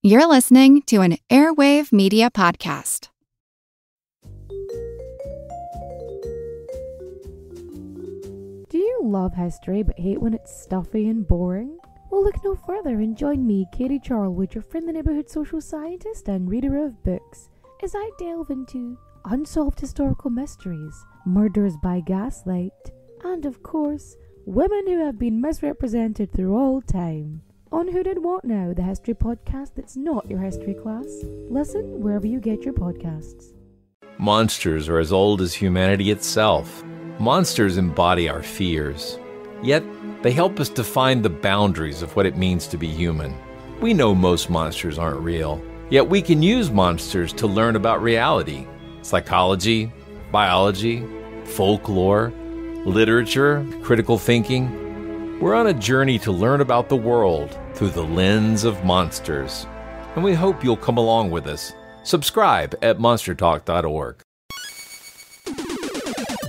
You're listening to an Airwave Media podcast. Do you love history but hate when it's stuffy and boring? Well, look no further and join me, Katie Charlwood, your friend the neighborhood social scientist and reader of books, as I delve into unsolved historical mysteries, murders by gaslight, and of course, women who have been misrepresented through all time. On Who Did What Now, the history podcast that's not your history class. Listen wherever you get your podcasts. Monsters are as old as humanity itself. Monsters embody our fears. Yet, they help us define the boundaries of what it means to be human. We know most monsters aren't real, yet we can use monsters to learn about reality. Psychology, biology, folklore, literature, critical thinking. We're on a journey to learn about the world through the lens of monsters. And we hope you'll come along with us. Subscribe at monstertalk.org.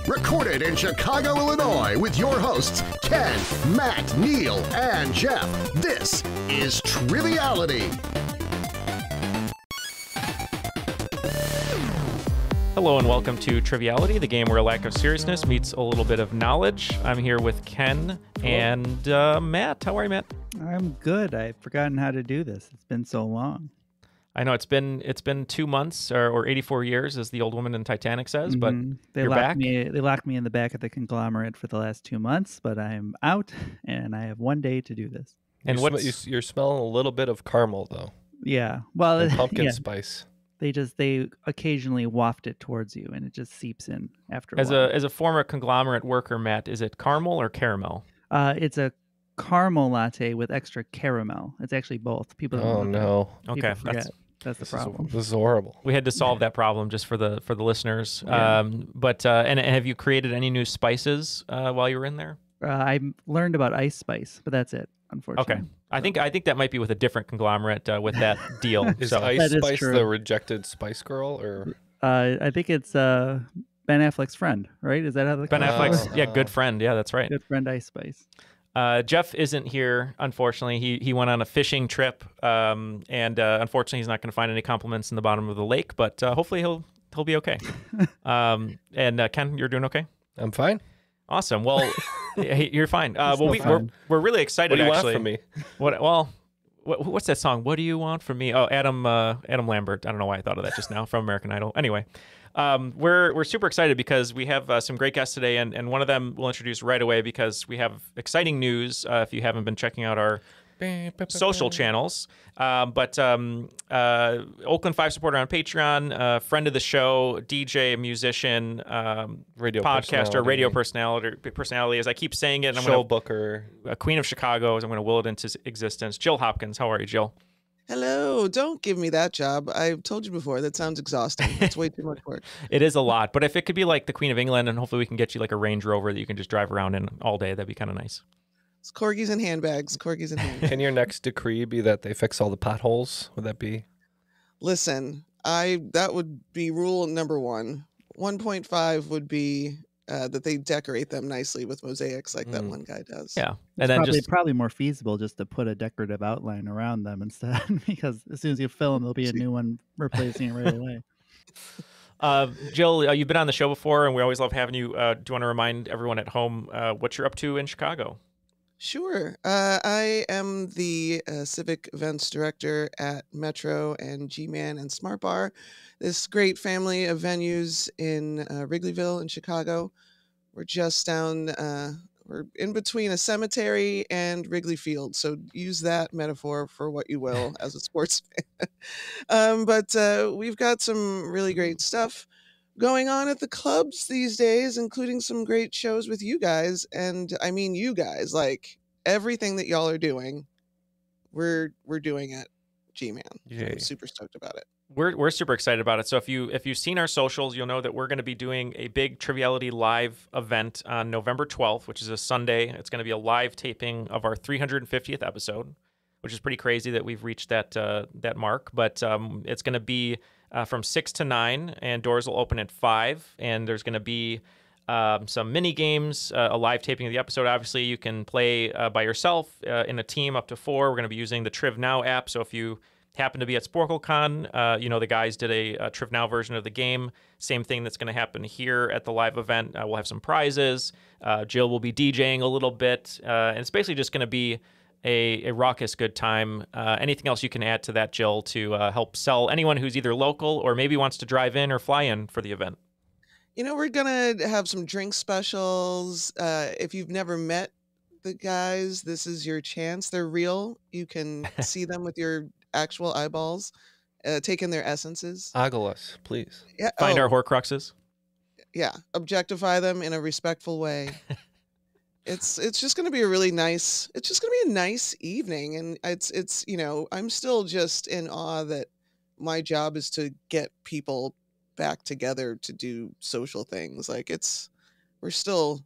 Recorded in Chicago, Illinois, with your hosts, Ken, Matt, Neal, and Jeff. This is Triviality. Hello and welcome to Triviality, the game where a lack of seriousness meets a little bit of knowledge. I'm here with Ken and Matt. How are you, Matt? I'm good. I've forgotten how to do this. It's been so long. I know it's been 2 months or 84 years, as the old woman in Titanic says, but you're back. They locked me in the back of the conglomerate for the last 2 months, but I'm out, and I have one day to do this. And you're smelling a little bit of caramel, though. Yeah. Well, and pumpkin yeah. spice. They occasionally waft it towards you, and it just seeps in after a As while. a former conglomerate worker, Matt, is it caramel or caramel? It's a caramel latte with extra caramel. It's actually both. People don't Oh know no. People Okay, forget. That's the problem. This is horrible. We had to solve that problem just for the listeners. Yeah. But have you created any new spices while you were in there? I learned about ice spice, but that's it, unfortunately. Okay. I think that might be with a different conglomerate with that deal. Is So Ice That is Spice true. the rejected Spice Girl, or I think it's Ben Affleck's friend, right? Is that how the Ben Affleck's good friend. Yeah, that's right. good friend Ice Spice? Jeff isn't here, unfortunately. He went on a fishing trip, and unfortunately, he's not going to find any compliments in the bottom of the lake. But hopefully, he'll be okay. And Ken, you're doing okay? I'm fine. Awesome. Well, you're fine. Still fine. We're really excited. What do you actually. want from me? What's that song? What do you want from me? Oh, Adam Lambert. I don't know why I thought of that just now from American Idol. Anyway, we're super excited because we have some great guests today, and one of them we'll introduce right away because we have exciting news. If you haven't been checking out our social channels, but Oakland 5 supporter on Patreon, friend of the show, DJ, musician, Radio podcaster, radio personality. As I keep saying it, Show booker, a queen of Chicago, as I'm going to will it into existence. Jill Hopkins, how are you, Jill? Hello, don't give me that job. I've told you before, that sounds exhausting. It's way too much work. It is a lot, but if it could be like the Queen of England, and hopefully we can get you like a Range Rover that you can just drive around in all day, that'd be kind of nice. It's corgis and handbags. Corgis and handbags. Can your next decree be that they fix all the potholes? Would that be? Listen, that would be rule number 1. 1.5 would be that they decorate them nicely with mosaics like that one guy does. Yeah, And then probably more feasible just to put a decorative outline around them instead, because as soon as you fill them, there'll be a new one replacing it right away. Jill, you've been on the show before, and we always love having you. Do you want to remind everyone at home what you're up to in Chicago? Sure. I am the civic events director at Metro and G-Man and Smart Bar, this great family of venues in Wrigleyville in Chicago. We're just down, we're in between a cemetery and Wrigley Field, so use that metaphor for what you will as a sports fan. But we've got some really great stuff going on at the clubs these days, including some great shows with you guys. And I mean, you guys, like everything that y'all are doing, we're doing at G-Man. I'm super stoked about it. We're super excited about it. So if you've seen our socials, you'll know that we're going to be doing a big Triviality live event on November 12th, which is a Sunday. It's going to be a live taping of our 350th episode, which is pretty crazy that we've reached that mark. But it's going to be from 6 to 9, and doors will open at 5. And there's going to be some mini games, a live taping of the episode. Obviously, you can play by yourself in a team up to 4. We're going to be using the Triv Now app. So if you happen to be at SporkleCon, the guys did a Triv Now version of the game. Same thing that's going to happen here at the live event. We'll have some prizes. Jill will be DJing a little bit. And it's basically just going to be a raucous good time. Anything else you can add to that, Jill, to help sell anyone who's either local or maybe wants to drive in or fly in for the event? We're going to have some drink specials. If you've never met the guys, this is your chance. They're real. You can see them with your actual eyeballs. Take in their essences. Ogle us, please. Yeah. Find our Horcruxes. Yeah. Objectify them in a respectful way. It's just going to be a really nice. It's just going to be a nice evening, and it's I'm still just in awe that my job is to get people back together to do social things. Like we're still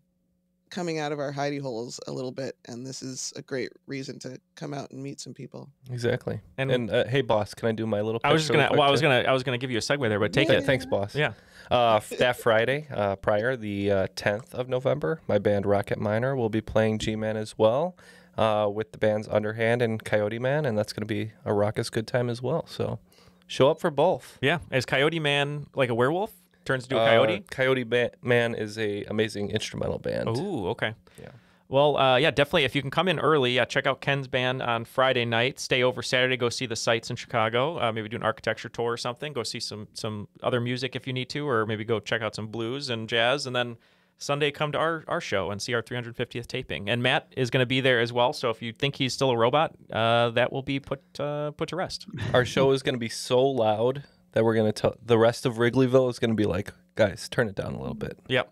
coming out of our hidey holes a little bit, and this is a great reason to come out and meet some people. Exactly. And hey, boss, can I do my little? I was gonna give you a segue there, but take it. Thanks, boss. Yeah. That Friday, prior the 10th of November, my band Rocket Minor will be playing G-Man as well, with the bands Underhand and Coyote Man, and that's going to be a raucous good time as well. So, show up for both. Yeah. Is Coyote Man like a werewolf? Turns into a coyote? Coyote Man is a amazing instrumental band. Ooh, okay. Yeah. Well, definitely. If you can come in early, check out Ken's band on Friday night. Stay over Saturday. Go see the sights in Chicago. Maybe do an architecture tour or something. Go see some other music if you need to, or maybe go check out some blues and jazz. And then Sunday, come to our show and see our 350th taping. And Matt is going to be there as well. So if you think he's still a robot, that will be put to rest. Our show is going to be so loud that we're going to tell the rest of Wrigleyville is going to be like, guys, turn it down a little bit. Yep.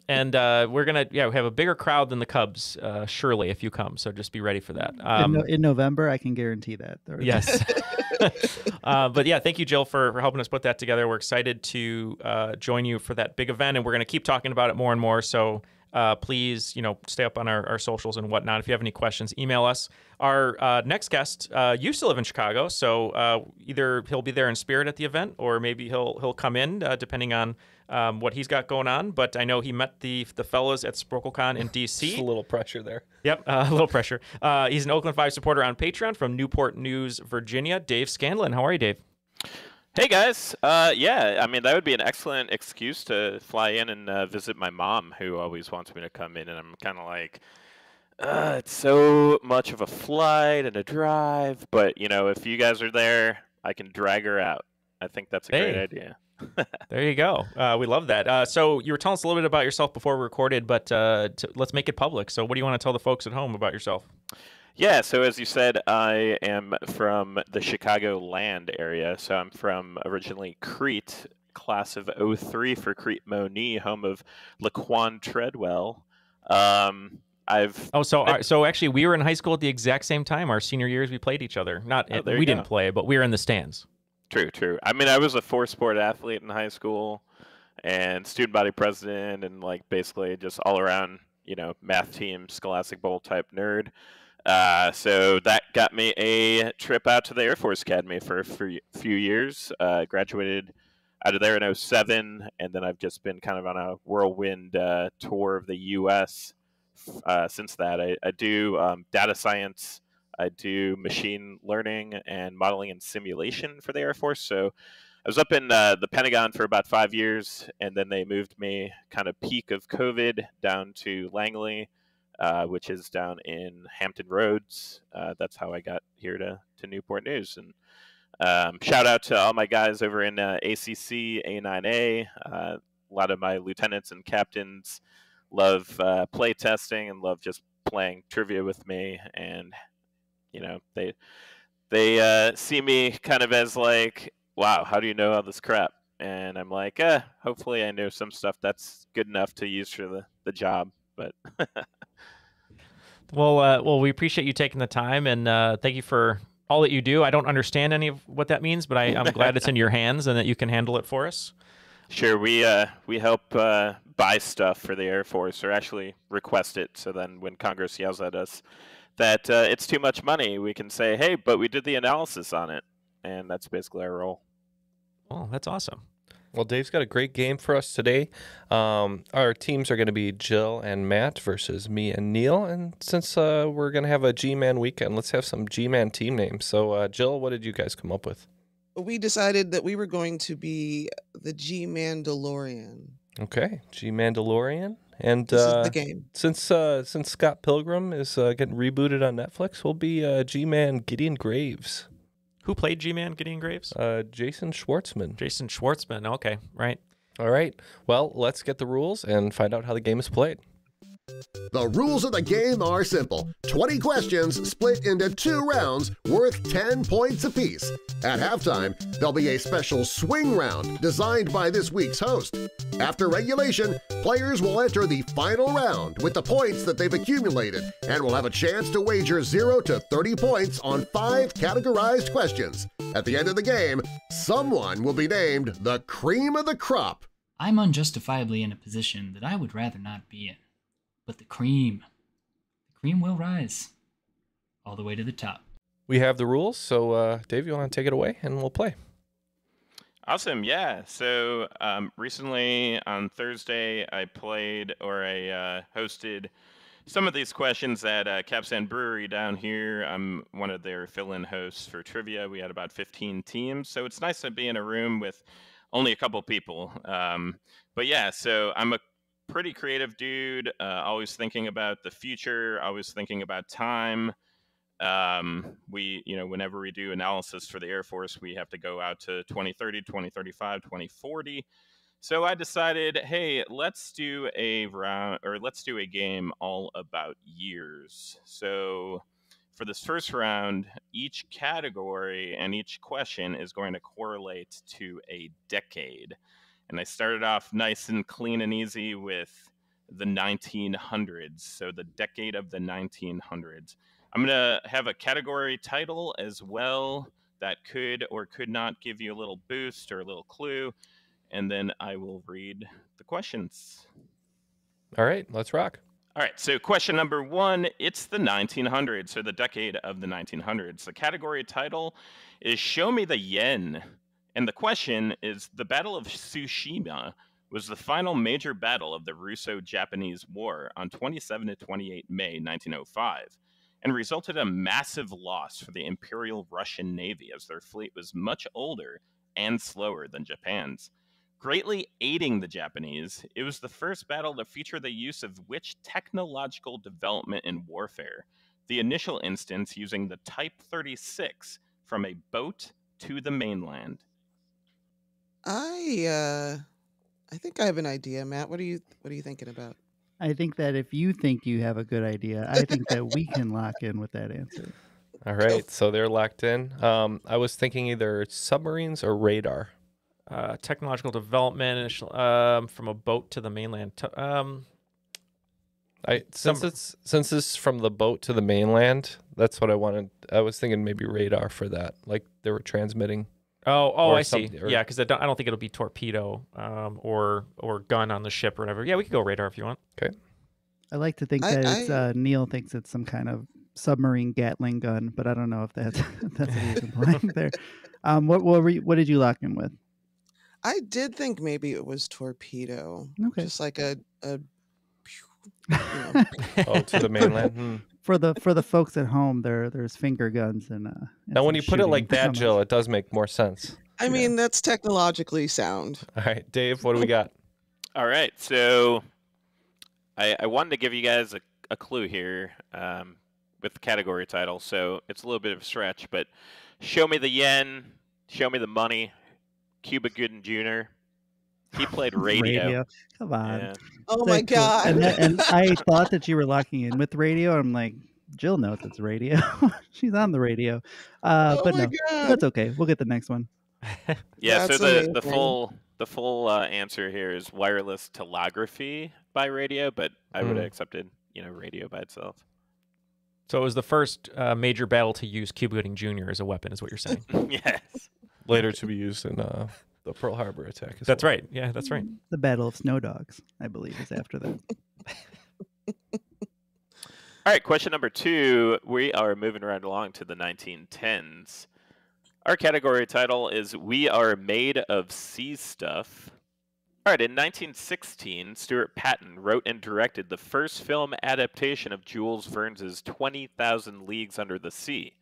And we're going to have a bigger crowd than the Cubs, surely, if you come. So just be ready for that. In November, I can guarantee that. Yes. But yeah, thank you, Jill, for helping us put that together. We're excited to join you for that big event, and we're going to keep talking about it more and more. So please, stay up on our socials and whatnot. If you have any questions, email us. Our next guest used to live in Chicago, so either he'll be there in spirit at the event, or maybe he'll come in, depending on what he's got going on. But I know he met the fellas at SporkleCon in D.C. Just a little pressure there. Yep, a little pressure. He's an Oakland 5 supporter on Patreon from Newport News, Virginia. Dave Scanland, how are you, Dave? Hey guys, that would be an excellent excuse to fly in and visit my mom, who always wants me to come in, and I'm kind of like, it's so much of a flight and a drive, but if you guys are there, I can drag her out. I think that's a great idea. There you go. We love that. So you were telling us a little bit about yourself before we recorded, but let's make it public. So what do you want to tell the folks at home about yourself? Yeah, so as you said, I am from the Chicago land area. So I'm from originally Crete, class of 03 for Crete Moni, home of Laquan Treadwell. So actually we were in high school at the exact same time. Our senior years, we played each other. We didn't play, but we were in the stands. True. I mean, I was a 4-sport athlete in high school and student body president and basically just all around, math team, Scholastic Bowl type nerd. So that got me a trip out to the Air Force Academy for a few years. Graduated out of there in 2007, and then I've just been kind of on a whirlwind tour of the U.S. Since that. I do data science, I do machine learning and modeling and simulation for the Air Force. So I was up in the Pentagon for about 5 years, and then they moved me kind of peak of COVID down to Langley, which is down in Hampton Roads. That's how I got here to Newport News. And shout out to all my guys over in ACC, A9A. A lot of my lieutenants and captains love play testing and love just playing trivia with me. And, they see me kind of as like, wow, how do you know all this crap? And I'm like, hopefully I know some stuff that's good enough to use for the job. But Well, we appreciate you taking the time, and thank you for all that you do. I don't understand any of what that means, but I'm glad it's in your hands and that you can handle it for us. Sure, we help buy stuff for the Air Force, or actually request it. So then, when Congress yells at us that it's too much money, we can say, "Hey, but we did the analysis on it," and that's basically our role. Oh, that's awesome. Well, Dave's got a great game for us today. Our teams are going to be Jill and Matt versus me and Neal. And since we're going to have a G-Man weekend, let's have some G-Man team names. So, Jill, what did you guys come up with? We decided that we were going to be the G-Mandalorian. Okay, G-Mandalorian. And This is the game. Since Scott Pilgrim is getting rebooted on Netflix, we'll be G-Man Gideon Graves. Who played G-Man Gideon Graves? Jason Schwartzman. Jason Schwartzman. Okay, right. All right. Well, let's get the rules and find out how the game is played. The rules of the game are simple. 20 questions split into 2 rounds worth 10 points apiece. At halftime, there'll be a special swing round designed by this week's host. After regulation, players will enter the final round with the points that they've accumulated and will have a chance to wager 0 to 30 points on 5 categorized questions. At the end of the game, someone will be named the cream of the crop. I'm unjustifiably in a position that I would rather not be in. But the cream will rise all the way to the top. We have the rules, so Dave, you want to take it away and we'll play. Awesome, yeah. So recently on Thursday, I hosted some of these questions at Capstan Brewery down here. I'm one of their fill-in hosts for trivia. We had about 15 teams, so it's nice to be in a room with only a couple people. But yeah, so I'm a pretty creative dude, always thinking about the future, always thinking about time. Whenever we do analysis for the Air Force, we have to go out to 2030, 2035, 2040. So I decided, hey, let's do a game all about years. So for this first round, each category and each question is going to correlate to a decade. And I started off nice and clean and easy with the 1900s, so the decade of the 1900s. I'm going to have a category title as well that could or could not give you a little boost or a little clue, and then I will read the questions. All right, let's rock. All right, so question number 1, it's the 1900s, so the decade of the 1900s. The category title is Show Me the Yen. And the question is, the Battle of Tsushima was the final major battle of the Russo-Japanese War on 27 to 28 May 1905, and resulted in a massive loss for the Imperial Russian Navy as their fleet was much older and slower than Japan's. Greatly aiding the Japanese, it was the first battle to feature the use of which technological development in warfare? The initial instance using the Type 36 from a boat to the mainland. I think I have an idea, Matt. What are you thinking about? I think that if you think you have a good idea, I think that we can lock in with that answer. All right, so they're locked in. I was thinking either submarines or radar. Technological development from a boat to the mainland. Since it's from the boat to the mainland, that's what I wanted. I was thinking maybe radar for that, like they were transmitting. Oh, I see. Yeah, because I don't think it'll be torpedo or gun on the ship or whatever. Yeah, we could go radar if you want. Okay. I like to think that Neal thinks it's some kind of submarine Gatling gun, but I don't know if that's what he's implying there. What did you lock in with? I did think maybe it was torpedo. Okay. Just like a to the mainland. For the folks at home, there's finger guns and now when you put it like that, Jill, it does make more sense. I mean, that's technologically sound. All right, Dave, what do we got? All right, so I wanted to give you guys a clue here with the category title, so it's a little bit of a stretch, but show me the yen, show me the money, Cuba Gooding Jr. He played radio. Come on. Yeah. Oh my God. And I thought that you were locking in with radio. I'm like, Jill knows it's radio. She's on the radio. But no, that's okay. We'll get the next one. Yeah, so the full answer here is wireless telegraphy by radio, but I would have accepted, radio by itself. So it was the first major battle to use Cuba Gooding Jr. as a weapon, is what you're saying. Yes. Later to be used in the Pearl Harbor attack. That's right. Yeah, that's right. The Battle of Snow Dogs, I believe, is after that. All right, question number 2. We are moving right along to the 1910s. Our category title is We Are Made of Sea Stuff. All right, in 1916, Stuart Patton wrote and directed the first film adaptation of Jules Verne's 20,000 Leagues Under the Sea.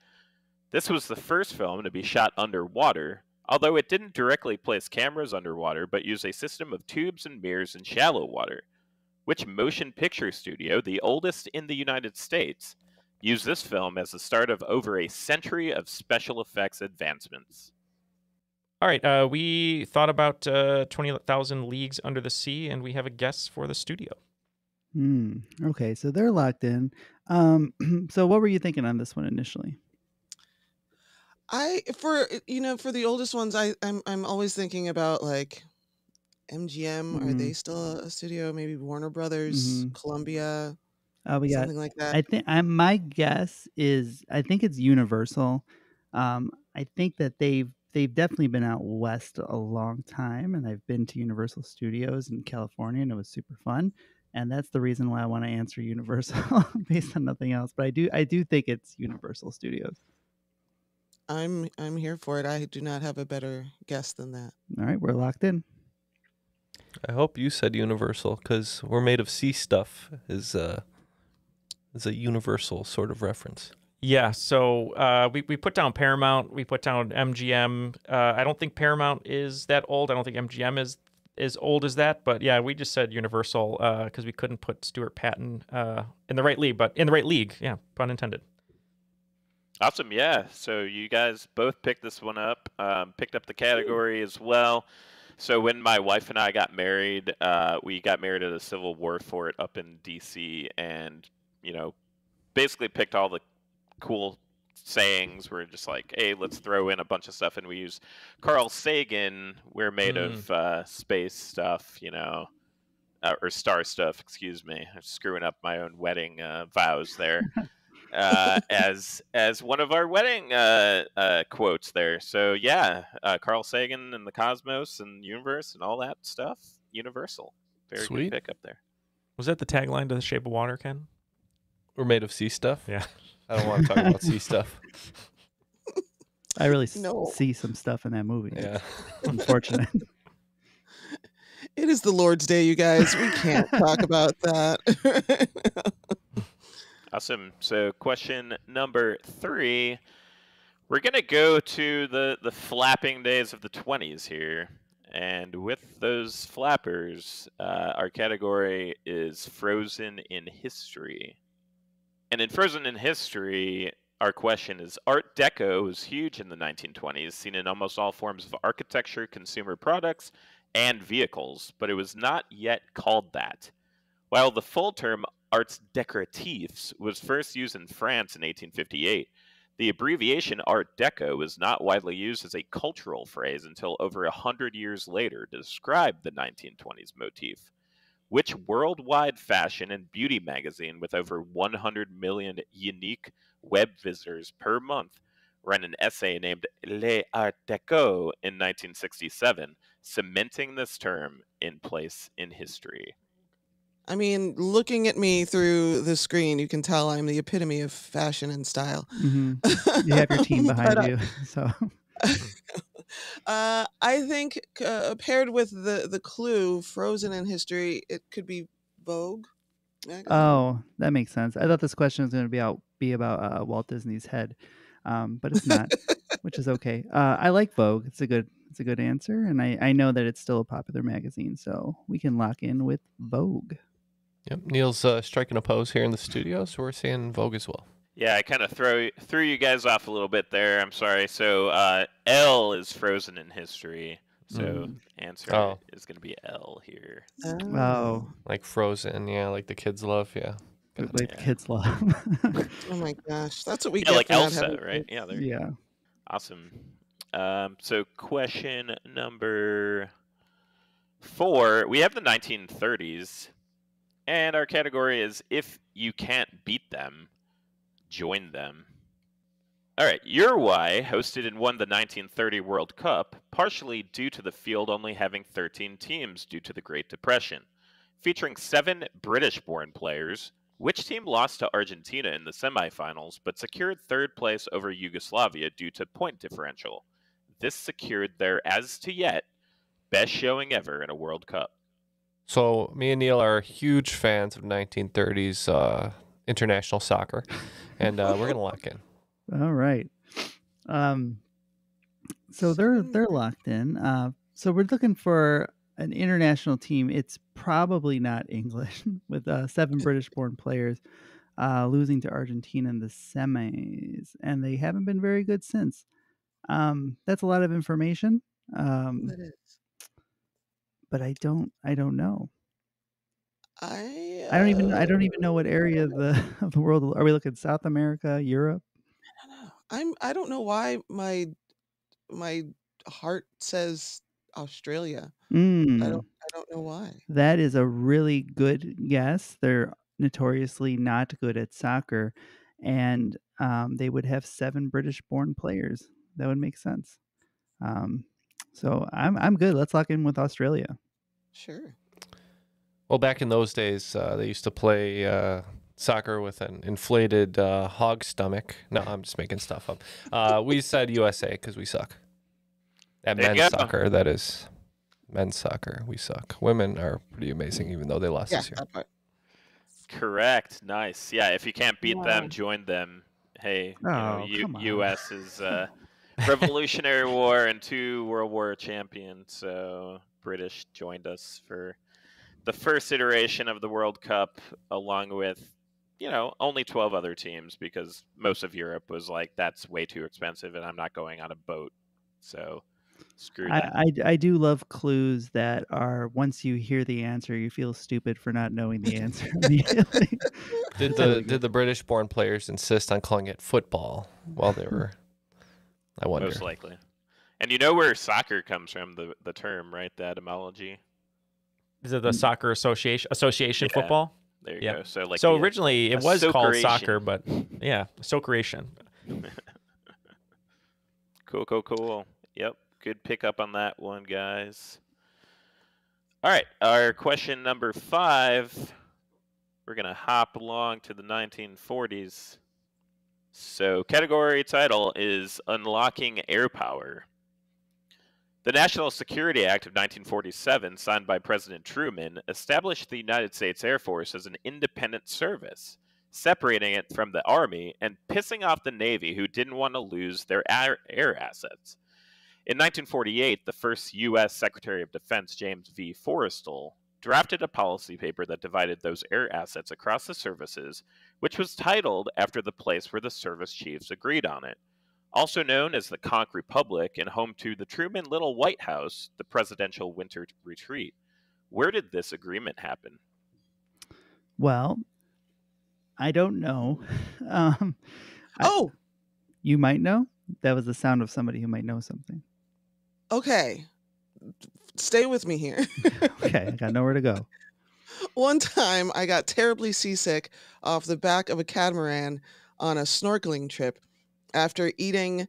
This was the first film to be shot underwater, although it didn't directly place cameras underwater, but used a system of tubes and mirrors in shallow water. Which motion picture studio, the oldest in the United States, used this film as the start of over a century of special effects advancements? All right, we thought about 20,000 Leagues Under the Sea, and we have a guess for the studio. Okay, so they're locked in. So what were you thinking on this one initially? For the oldest ones, I'm always thinking about like MGM. Are they still a studio? Maybe Warner Brothers, Columbia, something like that. I think my guess is I think it's Universal. I think that they've definitely been out west a long time, and I've been to Universal Studios in California, and it was super fun. And that's the reason why I want to answer Universal based on nothing else. But I do think it's Universal Studios. I'm here for it. I do not have a better guess than that. All right, we're locked in. I hope you said Universal, because We're Made of Sea Stuff is a Universal sort of reference. Yeah, so we put down Paramount, we put down MGM. I don't think Paramount is that old. I don't think MGM is as old as that. But yeah, we just said Universal because we couldn't put Stuart Patton in the right league. But in the right league, yeah, pun intended. Awesome, yeah. So you guys both picked this one up, picked up the category as well. So when my wife and I got married, we got married at a Civil War fort up in D.C. and, basically picked all the cool sayings. We're just like, hey, let's throw in a bunch of stuff, and we use Carl Sagan. We're made of space stuff, or star stuff. Excuse me, I'm screwing up my own wedding vows there. As one of our wedding quotes there. So yeah, Carl Sagan and the cosmos and universe and all that stuff. Universal, very Sweet. Good pick up there. Was that the tagline to The Shape of Water, Ken? We're made of sea stuff. Yeah. I don't want to talk about sea stuff. I really see some stuff in that movie. Yeah. It's unfortunate. It is the Lord's Day, you guys. We can't talk about that. Awesome. So question number 3. We're going to go to the flapping days of the 20s here. And with those flappers, our category is Frozen in History. And in Frozen in History, our question is, Art Deco was huge in the 1920s, seen in almost all forms of architecture, consumer products, and vehicles, but it was not yet called that. While the full term Arts Décoratifs was first used in France in 1858, the abbreviation Art Deco was not widely used as a cultural phrase until over 100 years later to describe the 1920s motif. Which worldwide fashion and beauty magazine with over 100 million unique web visitors per month ran an essay named Les Art Deco in 1967, cementing this term in place in history? I mean, looking at me through the screen, you can tell I'm the epitome of fashion and style. Mm-hmm. You have your team behind you, so. I think paired with the clue, Frozen in History, it could be Vogue. Oh, that makes sense. I thought this question was going to be about Walt Disney's head, but it's not, which is okay. I like Vogue. It's a good answer, and I know that it's still a popular magazine, so we can lock in with Vogue. Yep, Neal's striking a pose here in the studio, so we're saying Vogue as well. Yeah, I kind of threw you guys off a little bit there. I'm sorry. So L is Frozen in History. So answer is going to be L here. Oh, like Frozen, yeah, like the kids love, yeah. Like the kids love. Oh my gosh, that's what we yeah, get like for not Elsa, having right? kids. Yeah, Yeah. Awesome. So question number 4. We have the 1930s, and our category is If You Can't Beat Them, Join Them. All right, Uruguay hosted and won the 1930 World Cup, partially due to the field only having 13 teams due to the Great Depression. Featuring 7 British-born players, which team lost to Argentina in the semifinals but secured third place over Yugoslavia due to point differential? this secured their, as to yet, best showing ever in a World Cup? So me and Neil are huge fans of 1930s international soccer, and we're going to lock in. All right. So they're locked in. So we're looking for an international team. It's probably not English, with 7 British-born players losing to Argentina in the semis, and they haven't been very good since. That's a lot of information. That is. But I don't know. I I don't even know what area of the world. Are we looking South America, Europe? I don't know. I don't know why my heart says Australia. I don't know why. That is a really good guess. They're notoriously not good at soccer, and they would have 7 British-born players. That would make sense. So I'm good. Let's lock in with Australia. Sure. Well, back in those days, they used to play soccer with an inflated hog stomach. No, I'm just making stuff up. We said USA because we suck. At There you men's go. soccer, that is. Men's soccer, we suck. Women are pretty amazing, even though they lost Yeah, this year. that part. Correct. Nice. Yeah, if you can't beat Wow. them, join them. Hey, Oh, come on. U.S. is Revolutionary War and 2 World War champion, so British joined us for the first iteration of the World Cup, along with, only 12 other teams, because most of Europe was like, that's way too expensive, and I'm not going on a boat. So screw that. I do love clues that are, once you hear the answer, you feel stupid for not knowing the answer immediately. Did the British-born players insist on calling it football while they were? I wonder. Most likely. And you know where soccer comes from, the term, right? The etymology. Is it the Soccer Association Yeah. Football? There you Yeah. go. So like So originally it was called association. soccer, but yeah, Socceration. Cool. Yep. Good pickup on that one, guys. All right. Our question number 5. We're going to hop along to the 1940s. So category title is Unlocking Air Power. The National Security Act of 1947, signed by President Truman, established the United States Air Force as an independent service, separating it from the Army and pissing off the Navy, who didn't want to lose their air assets. In 1948, the first U.S. Secretary of Defense, James V. Forrestal, drafted a policy paper that divided those air assets across the services, which was titled after the place where the service chiefs agreed on it. Also known as the Conch Republic and home to the Truman Little White House, the presidential winter retreat. Where did this agreement happen? Well, I don't know. Oh, You might know. That was the sound of somebody who might know something. okay. Stay with me here. Okay, I got nowhere to go. One time I got terribly seasick off the back of a catamaran on a snorkeling trip after eating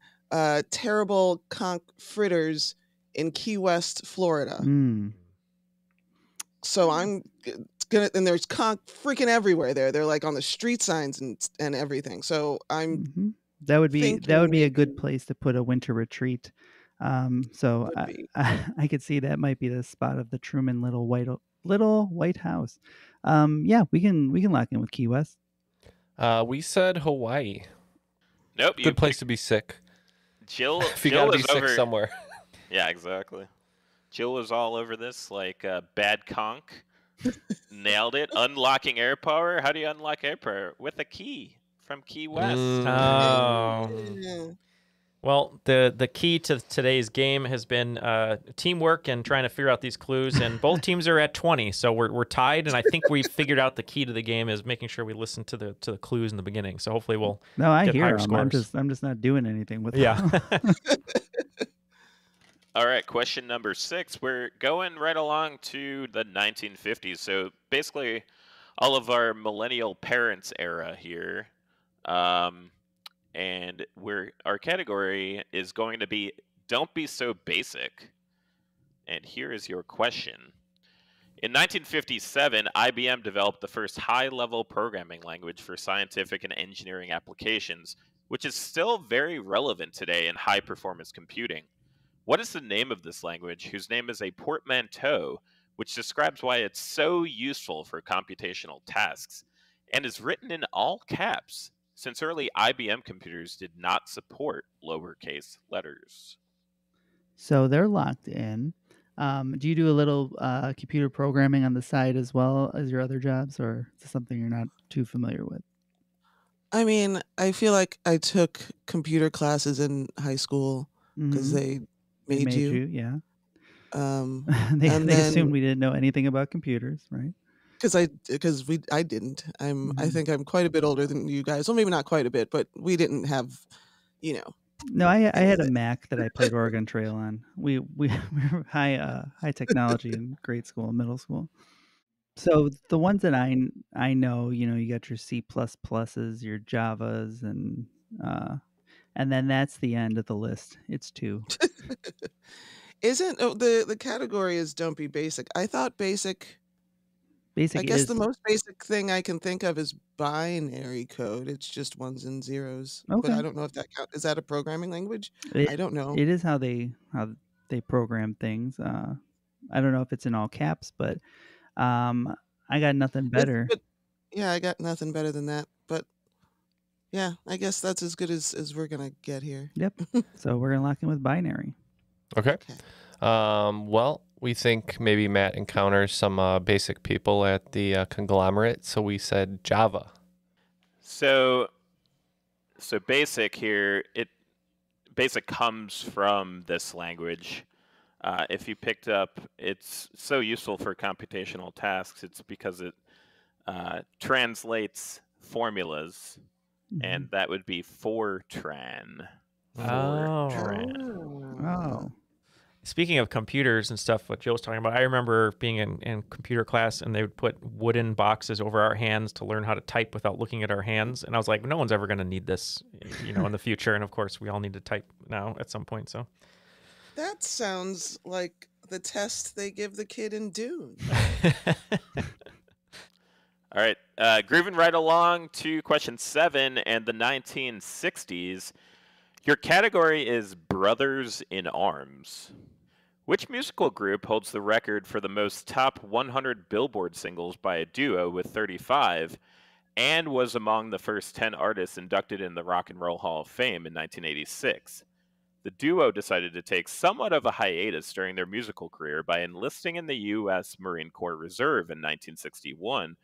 terrible conch fritters in Key West, Florida. So I'm gonna, and there's conch freaking everywhere there. They're like on the street signs and everything. So I'm That would be thinking a good place to put a winter retreat. So Would be. I could see that might be the spot of the Truman Little White House. Yeah, we can lock in with Key West. We said Hawaii. Nope. Good place to be sick. Jill, If you Jill gotta be was sick over somewhere. Yeah, exactly. Jill was all over this, like bad conch. Nailed it. Unlocking air power. How do you unlock air power? With a key from Key West. Oh. Yeah. Well, the key to today's game has been teamwork and trying to figure out these clues. And both teams are at 20, so we're tied. And I think we figured out the key to the game is making sure we listen to the clues in the beginning. So hopefully we'll No, I get hear higher them. scores. I'm just not doing anything with them. Yeah. All right, question number 6. We're going right along to the 1950s. So basically, all of our millennial parents era here. And our category is going to be Don't Be So Basic. And here is your question. In 1957, IBM developed the first high-level programming language for scientific and engineering applications, which is still very relevant today in high-performance computing. What is the name of this language, whose name is a portmanteau, which describes why it's so useful for computational tasks, and is written in all caps, since early IBM computers did not support lowercase letters? So they're locked in. Do you do a little computer programming on the side as well as your other jobs, or is this something you're not too familiar with? I mean, I feel like I took computer classes in high school because Mhm. they They made you. yeah. Um, they and they assumed then we didn't know anything about computers, right? I didn't. I Mhm. think I'm quite a bit older than you guys. Well, maybe not quite a bit, but we didn't have, you know, No, I any had of a it. Mac that I played Oregon Trail on. We were high technology in grade school and middle school. So the ones that I know, you got your C++, your Javas, and then that's the end of the list. It's 2. Isn't the category is don't be basic. I thought basic. I Basic guess the is most basic thing I can think of is binary code. It's just ones and zeros. But I okay. don't know if that counts. Is that a programming language? It I don't know. it is how they program things. I don't know if it's in all caps, but I got nothing better. But yeah, I got nothing better than that. But yeah, I guess that's as good as we're gonna get here. Yep. So we're gonna lock in with binary. Okay. Okay. Well, we think maybe Matt encounters some basic people at the conglomerate, so we said Java. So basic here, basic comes from this language. If you picked up, it's so useful for computational tasks. It's because it translates formulas, and that would be Fortran. Fortran. Oh. Speaking of computers and stuff, what Joe was talking about, I remember being in computer class and they would put wooden boxes over our hands to learn how to type without looking at our hands. And I was like, no one's ever going to need this, in the future. And of course, we all need to type now at some point. So That sounds like the test they give the kid in Dune. All right, grooving right along to question 7 and the 1960s. Your category is Brothers in Arms. Which musical group holds the record for the most top 100 Billboard singles by a duo with 35, and was among the first 10 artists inducted in the Rock and Roll Hall of Fame in 1986? The duo decided to take somewhat of a hiatus during their musical career by enlisting in the U.S. Marine Corps Reserve in 1961,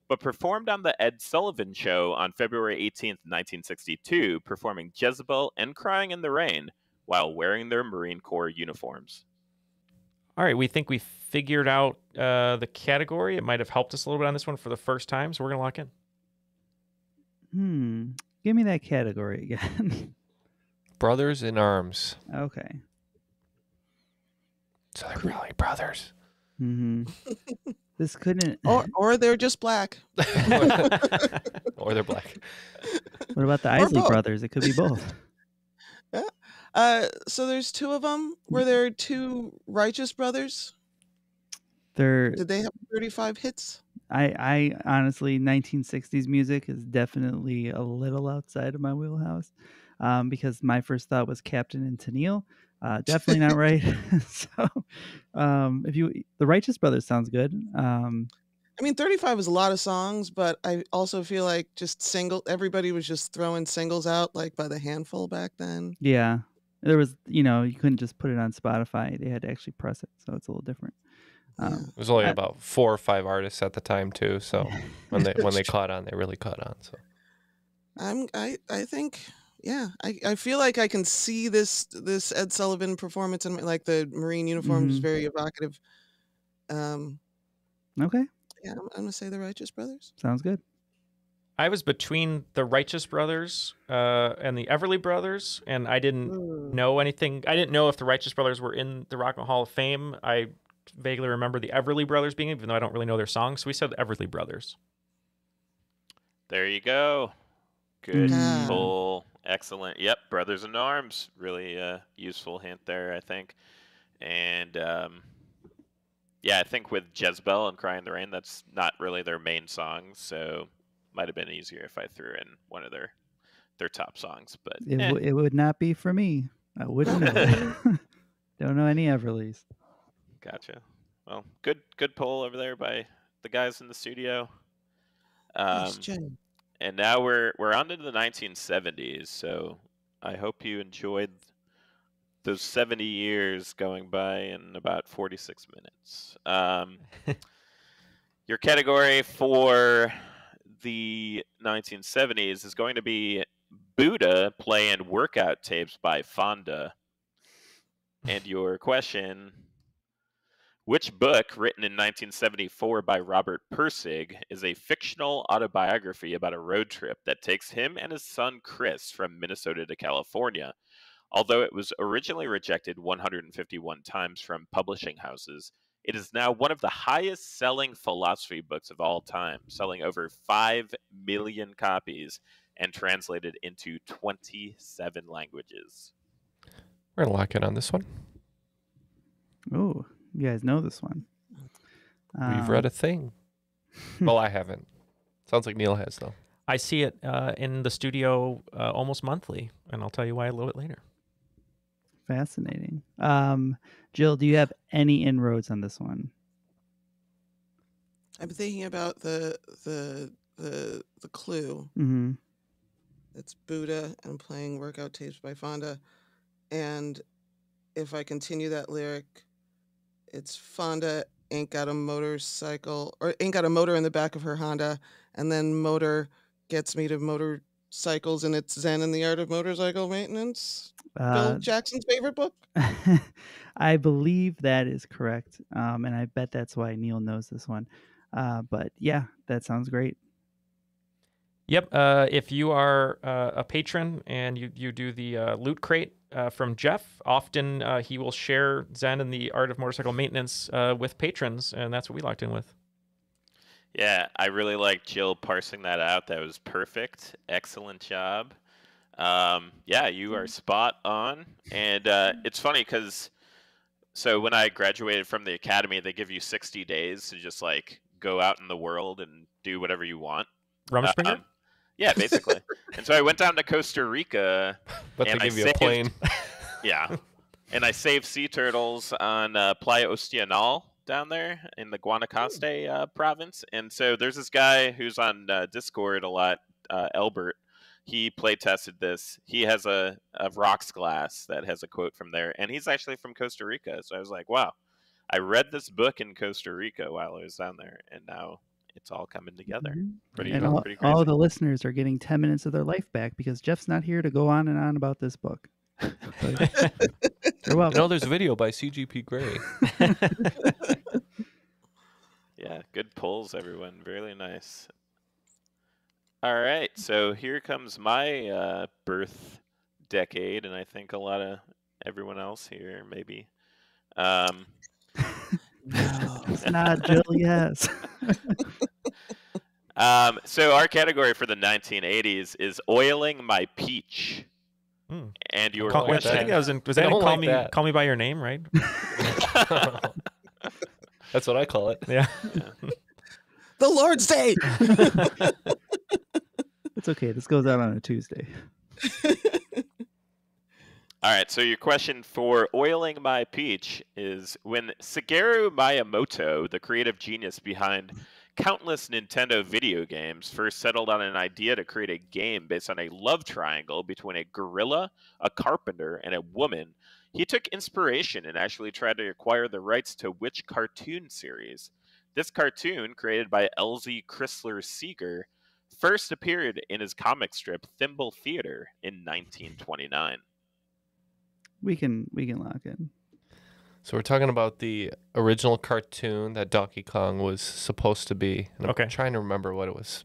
but performed on The Ed Sullivan Show on February 18th, 1962, performing Jezebel and Crying in the Rain while wearing their Marine Corps uniforms. all right, we think we figured out the category. It might have helped us a little bit on this one for the first time. So we're going to lock in. Give me that category again. Brothers in Arms. Okay. So they're really brothers. This couldn't. Or they're just black. Or they're black. What about the Isley brothers? It could be both. So there's 2 of them. Were there 2 Righteous Brothers? Did they have 35 hits? I honestly, 1960s music is definitely a little outside of my wheelhouse, because my first thought was Captain and Neal. Definitely not right. So, the Righteous Brothers sounds good. I mean, 35 is a lot of songs, but I also feel like just everybody was just throwing singles out like by the handful back then. Yeah, there was, you couldn't just put it on Spotify. They had to actually press it, so it's a little different. It was only about 4 or 5 artists at the time too. So when they caught on, they really caught on. So I think, yeah, I feel like I can see this Ed Sullivan performance, and like the Marine uniform is very evocative. Okay. Yeah, I'm gonna say the Righteous Brothers. Sounds good. I was between the Righteous Brothers and the Everly Brothers, and I didn't know anything. I didn't know if the Righteous Brothers were in the Rock and Roll Hall of Fame. I vaguely remember the Everly Brothers being, even though I don't really know their songs. So we said the Everly Brothers. There you go. Good pull. Excellent. Yep, Brothers in Arms. Really useful hint there, I think. And yeah, I think with Jezebel and Cry in the Rain, that's not really their main songs, so might have been easier if I threw in one of their top songs. But it would not be for me. I wouldn't know. Don't know any Everlys. Gotcha. Well, good poll over there by the guys in the studio. Nice job. And now we're on to the 1970s. So I hope you enjoyed those 70 years going by in about 46 minutes. Your category for the 1970s is going to be Buddha playing workout tapes by Fonda. And your question, which book, written in 1974 by Robert Pirsig, is a fictional autobiography about a road trip that takes him and his son Chris from Minnesota to California? Although it was originally rejected 151 times from publishing houses, it is now one of the highest-selling philosophy books of all time, selling over 5 million copies and translated into 27 languages. We're going to lock in on this one. Oh, you guys know this one. We've read a thing. Well, I haven't. Sounds like Neal has, though. I see it in the studio almost monthly, and I'll tell you why a little bit later. Fascinating. Jill, do you have any inroads on this one? I'm thinking about the clue. Mm-hmm. It's Buddha and playing workout tapes by Fonda. And if I continue that lyric, it's Fonda ain't got a motorcycle, or ain't got a motor in the back of her Honda, and then motor gets me to motorcycles, and it's Zen and the Art of Motorcycle Maintenance. Bill Jackson's favorite book? I believe that is correct. And I bet that's why Neal knows this one. But yeah, that sounds great. Yep. If you are a patron and you do the loot crate from Jeff, often he will share Zen and the Art of Motorcycle Maintenance with patrons, and that's what we locked in with. Yeah, I really like Jill parsing that out. That was perfect. Excellent job. Yeah, you are spot on. And it's funny because, so when I graduated from the academy, they give you 60 days to just like go out in the world and do whatever you want. Rumspringa? Yeah, basically. And so I went down to Costa Rica. But they give you a plane. Yeah. And I saved sea turtles on Playa Ostianal down there in the Guanacaste province. And so there's this guy who's on Discord a lot, Albert. He play tested this. He has a rocks glass that has a quote from there. And he's actually from Costa Rica. So I was like, wow, I read this book in Costa Rica while I was down there. And now it's all coming together. Pretty crazy. All the listeners are getting 10 minutes of their life back because Jeff's not here to go on and on about this book. So, you're welcome. You know, there's a video by CGP Grey. Yeah, good pulls, everyone. Really nice. All right, so here comes my birth decade, and I think a lot of everyone else here, maybe. No, it's not Jill, yes. So our category for the 1980s is Oiling My Peach. And your question... I think that was in Call Me By Your Name, right? That's what I call it. Yeah. The Lord's Day! It's okay. This goes out on a Tuesday. All right, so your question for Oiling My Peach is, when Shigeru Miyamoto, the creative genius behind countless Nintendo video games, first settled on an idea to create a game based on a love triangle between a gorilla, a carpenter, and a woman, he took inspiration and actually tried to acquire the rights to which cartoon series? This cartoon, created by Elzie Chrysler Seeger, first appeared in his comic strip Thimble Theater in 1929. We can lock in. So we're talking about the original cartoon that Donkey Kong was supposed to be. And I'm trying to remember what it was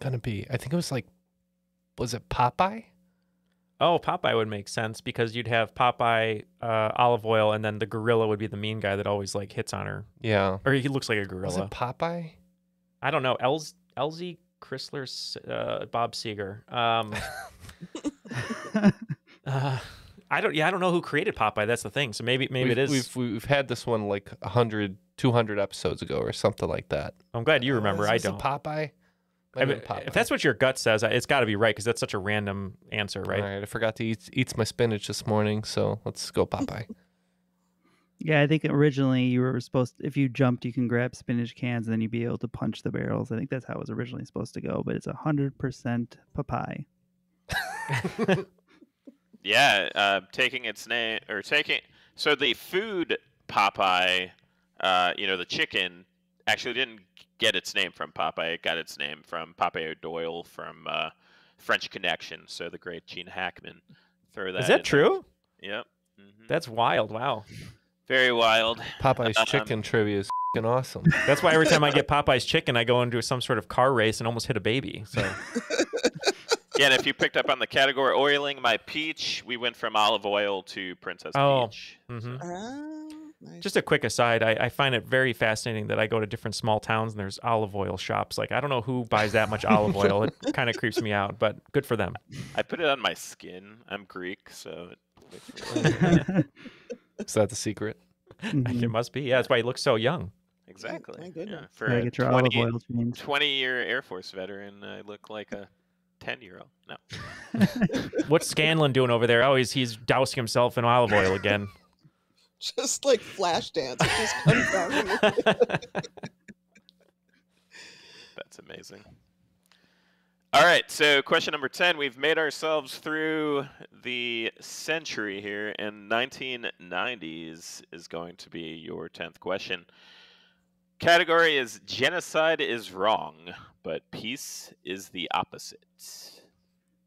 going to be. I think it was like, was it Popeye? Oh, Popeye would make sense because you'd have Popeye, Olive Oil, and then the gorilla would be the mean guy that always like hits on her. Yeah. Or he looks like a gorilla. Was it Popeye? I don't know. Elzie Chrysler, Bob Seger. I don't know who created Popeye. That's the thing. So maybe it is. We've had this one like 100, 200 episodes ago or something like that. I'm glad you remember. I don't. Popeye? If that's what your gut says, it's got to be right because that's such a random answer, right? All right. I forgot to eat my spinach this morning, so let's go Popeye. Yeah, I think originally you were supposed to, if you jumped, you can grab spinach cans and then you'd be able to punch the barrels. I think that's how it was originally supposed to go, but it's 100% Popeye. Yeah, taking its name or taking so the food Popeye, the chicken actually didn't get its name from Popeye. It got its name from Popeye O'Doyle from French Connection. So the great Gene Hackman. Throw that. Is that in true? There. Yep. That's wild. Wow. Very wild. Popeye's chicken trivia is f***ing awesome. That's why every time I get Popeye's chicken, I go into some sort of car race and almost hit a baby. So. Yeah, and if you picked up on the category oiling my peach, we went from olive oil to Princess Peach. Nice. Just a quick aside, I find it very fascinating that I go to different small towns and there's olive oil shops. Like, I don't know who buys that much olive oil. It kind of creeps me out, but good for them. I put it on my skin. I'm Greek, so... Is that the secret? It must be. Yeah, that's why he looks so young. Exactly. My goodness. Yeah, for Gotta a get your olive oil changed. 20-year Air Force veteran, I look like a 10-year-old. No. What's Scanland doing over there? Oh, he's dousing himself in olive oil again. Just like flash dance. It just comes out. That's amazing. All right, so question number 10. We've made ourselves through the century here, and 1990s is going to be your 10th question. Category is genocide is wrong, but peace is the opposite.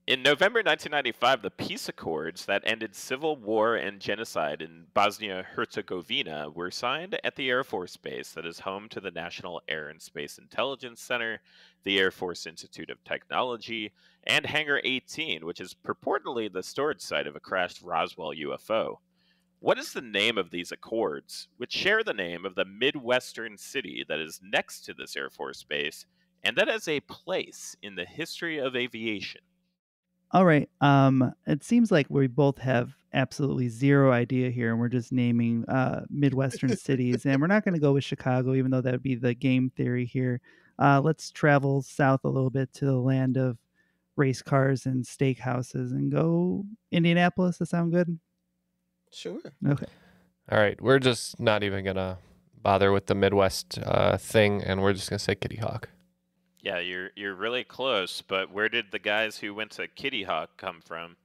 In November 1995, the peace accords that ended civil war and genocide in Bosnia-Herzegovina were signed at the Air Force Base that is home to the National Air and Space Intelligence Center, the Air Force Institute of Technology, and Hangar 18, which is purportedly the storage site of a crashed Roswell UFO. What is the name of these accords, which share the name of the Midwestern city that is next to this Air Force Base, and that is a place in the history of aviation? All right. It seems like we both have absolutely zero idea here, and we're just naming Midwestern cities. And we're not going to go with Chicago, even though that would be the game theory here. Let's travel south a little bit to the land of race cars and steakhouses and go Indianapolis. That sound good? Sure. Okay. All right, we're just not even going to bother with the Midwest thing, and we're just going to say Kitty Hawk. Yeah, you're really close, but where did the guys who went to Kitty Hawk come from?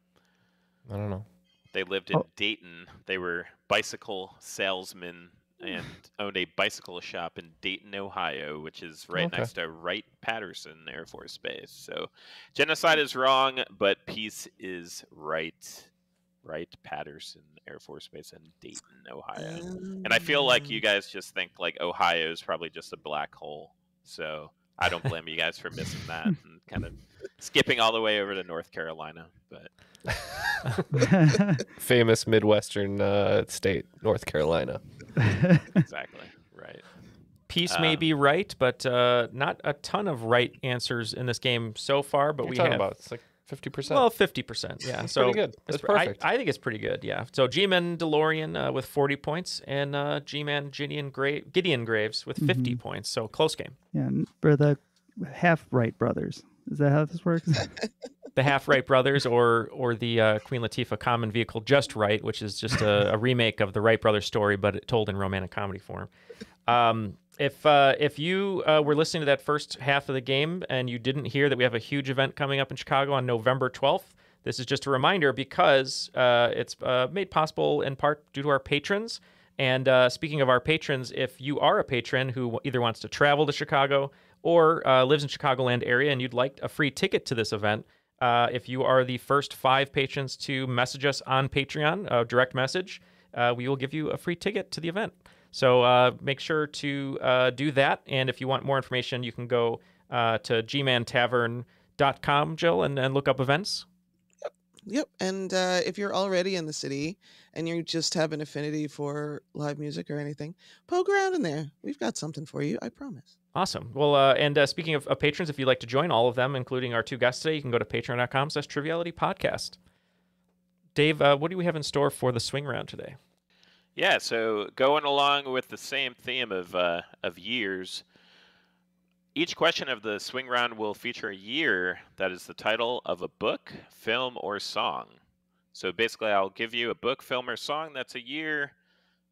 I don't know. They lived in Dayton. They were bicycle salesmen and owned a bicycle shop in Dayton, Ohio, which is right next to Wright-Patterson Air Force Base. So genocide is wrong, but peace is right. Wright-Patterson Air Force Base in Dayton, Ohio. And I feel like you guys just think like Ohio is probably just a black hole. So I don't blame you guys for missing that and kind of skipping all the way over to North Carolina. But famous Midwestern state, North Carolina. Exactly. Right. Peace may be right, but not a ton of right answers in this game so far. But we have about it's like 50%. Well, 50%. Yeah, so pretty good. That's perfect. I think it's pretty good. Yeah. So G-Mandelorian with 40 points, and G-Man Gideon Graves with 50 points. So close game. Yeah, for the half Wright brothers. Is that how this works? The half Wright brothers, or the Queen Latifah common vehicle Just Right, which is just a remake of the Wright brothers story, but told in romantic comedy form. If you were listening to that first half of the game and you didn't hear that we have a huge event coming up in Chicago on November 12th, this is just a reminder because it's made possible in part due to our patrons. And speaking of our patrons, if you are a patron who either wants to travel to Chicago or lives in Chicagoland area and you'd like a free ticket to this event, if you are the first 5 patrons to message us on Patreon, a direct message, we will give you a free ticket to the event. So make sure to do that. And if you want more information, you can go to gmantavern.com, Jill, and look up events. Yep. And if you're already in the city and you just have an affinity for live music or anything, poke around in there. We've got something for you, I promise. Awesome. Well, and speaking of patrons, if you'd like to join all of them, including our 2 guests today, you can go to patreon.com/Triviality Podcast. Dave, what do we have in store for the swing round today? Yeah, so going along with the same theme of years, each question of the swing round will feature a year that is the title of a book, film, or song. So basically, I'll give you a book, film, or song that's a year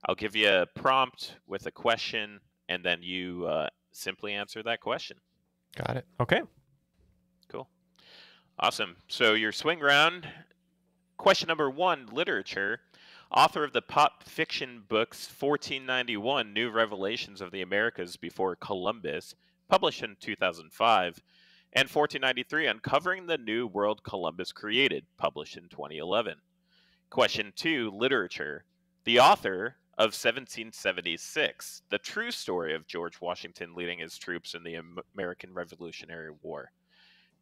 I'll give you a prompt with a question, and then you simply answer that question. Got it. Okay. Cool. Awesome. So your swing round, question number 1, literature. Author of the pop fiction books 1491, New Revelations of the Americas Before Columbus, published in 2005, and 1493, Uncovering the New World Columbus Created, published in 2011. Question 2, literature. The author of 1776, The True Story of George Washington Leading His Troops in the American Revolutionary War.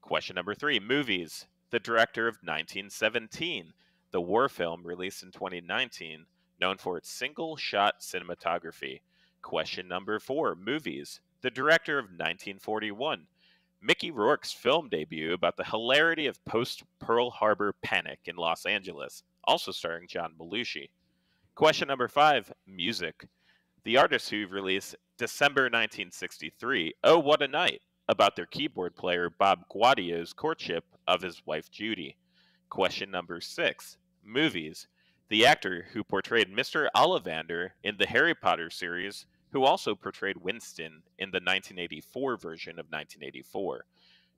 Question number 3, movies. The director of 1917, the war film released in 2019, known for its single-shot cinematography. Question number 4, movies. The director of 1941, Mickey Rourke's film debut about the hilarity of post-Pearl Harbor panic in Los Angeles, also starring John Belushi. Question number 5, music. The artists who released December 1963, Oh What a Night, about their keyboard player Bob Guadio's courtship of his wife Judy. Question number 6, movies. The actor who portrayed Mr. Ollivander in the Harry Potter series, who also portrayed Winston in the 1984 version of 1984.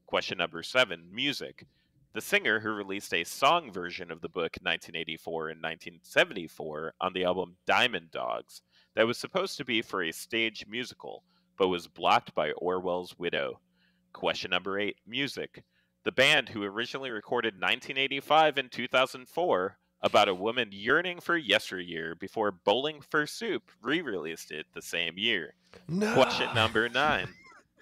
Question number 7, music. The singer who released a song version of the book 1984 and 1974 on the album Diamond Dogs that was supposed to be for a stage musical, but was blocked by Orwell's widow. Question number 8, music. The band who originally recorded 1985 and 2004 about a woman yearning for yesteryear before Bowling for Soup re-released it the same year. No. Question number 9,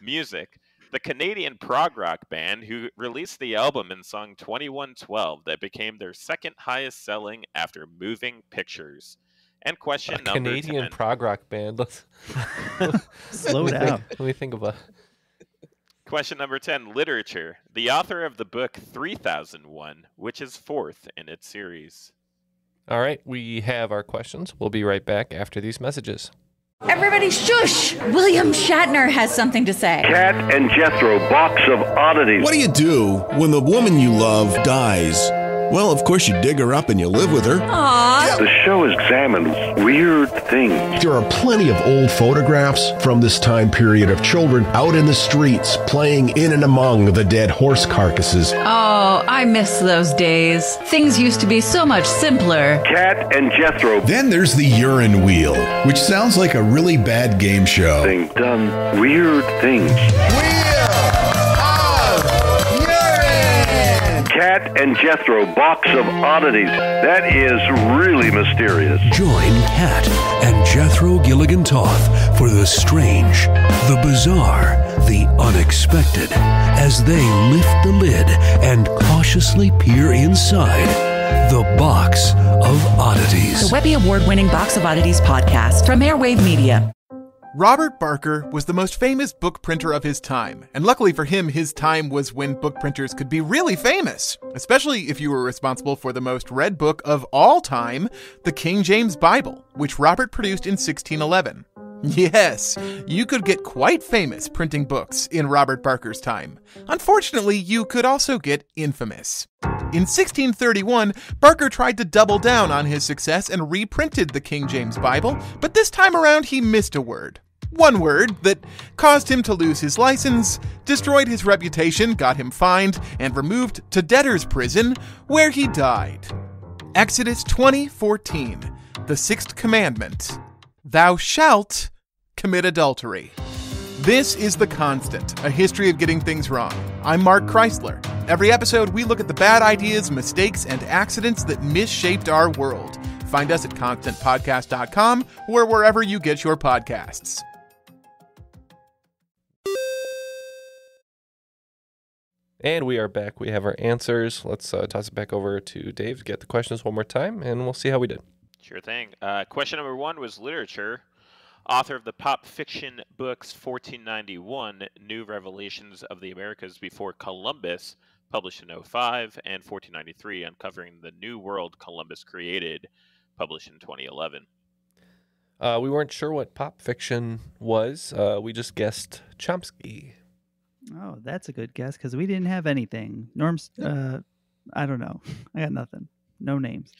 music. The Canadian prog rock band who released the album and song 2112 that became their second highest selling after Moving Pictures. And question number Canadian 10. prog rock band. Let's Slow down. Let me think about it. Question number 10, literature. The author of the book 3001, which is 4th in its series. All right, we have our questions. We'll be right back after these messages. Everybody shush! William Shatner has something to say. Cat and Jethro, box of oddities. What do you do when the woman you love dies? Well, of course, you dig her up and you live with her. Aww. The show examines weird things. There are plenty of old photographs from this time period of children out in the streets playing in and among the dead horse carcasses. Oh, I miss those days. Things used to be so much simpler. Cat and Jethro. Then there's the urine wheel, which sounds like a really bad game show. They've done weird things. Cat and Jethro, box of oddities. That is really mysterious. Join Cat and Jethro Gilligan Toth for the strange, the bizarre, the unexpected, as they lift the lid and cautiously peer inside the Box of Oddities. The Webby Award-winning Box of Oddities podcast from Airwave Media. Robert Barker was the most famous book printer of his time, and luckily for him, his time was when book printers could be really famous, especially if you were responsible for the most read book of all time, the King James Bible, which Robert produced in 1611. Yes, you could get quite famous printing books in Robert Barker's time. Unfortunately, you could also get infamous. In 1631, Barker tried to double down on his success and reprinted the King James Bible, but this time around he missed a word. One word that caused him to lose his license, destroyed his reputation, got him fined, and removed to debtor's prison, where he died. Exodus 20:14, the sixth commandment. Thou shalt commit adultery. This is The Constant, a history of getting things wrong. I'm Mark Chrysler. Every episode, we look at the bad ideas, mistakes, and accidents that misshaped our world. Find us at constantpodcast.com or wherever you get your podcasts. And we are back. We have our answers. Let's toss it back over to Dave to get the questions one more time, and we'll see how we did. Sure thing. Question number 1 was literature. Author of the pop fiction books 1491, New Revelations of the Americas Before Columbus, published in 2005, and 1493, Uncovering the New World Columbus Created, published in 2011. We weren't sure what pop fiction was. We just guessed Chomsky. Oh, that's a good guess because we didn't have anything. Norm's, I don't know. I got nothing. No names.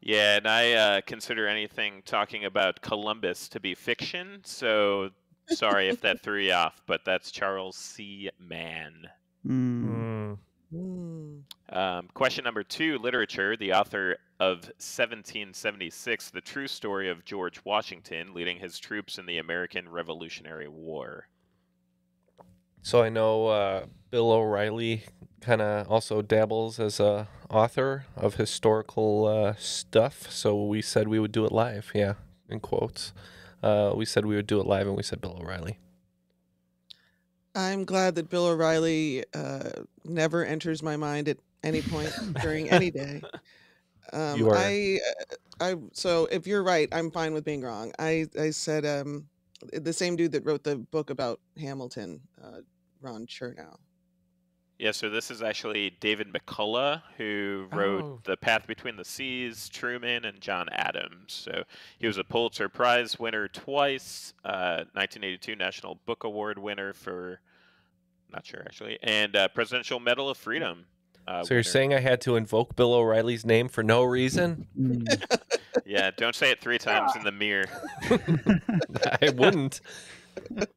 Yeah, and I consider anything talking about Columbus to be fiction, so sorry if that threw you off, but that's Charles C. Mann. Question number 2, literature. The author of 1776, The True Story of George Washington, leading his troops in the American Revolutionary War. So I know Bill O'Reilly kind of also dabbles as a author of historical stuff. So we said we would do it live. Yeah, in quotes. We said we would do it live, and we said Bill O'Reilly. I'm glad that Bill O'Reilly never enters my mind at any point during any day. You are. So if you're right, I'm fine with being wrong. I said the same dude that wrote the book about Hamilton, Ron Chernow. Yeah, so this is actually David McCullough, who wrote The Path Between the Seas, Truman, and John Adams. So he was a Pulitzer Prize winner twice, 1982 National Book Award winner for, not sure actually, and Presidential Medal of Freedom. So you're saying I had to invoke Bill O'Reilly's name for no reason? Yeah, don't say it 3 times in the mirror. I wouldn't. All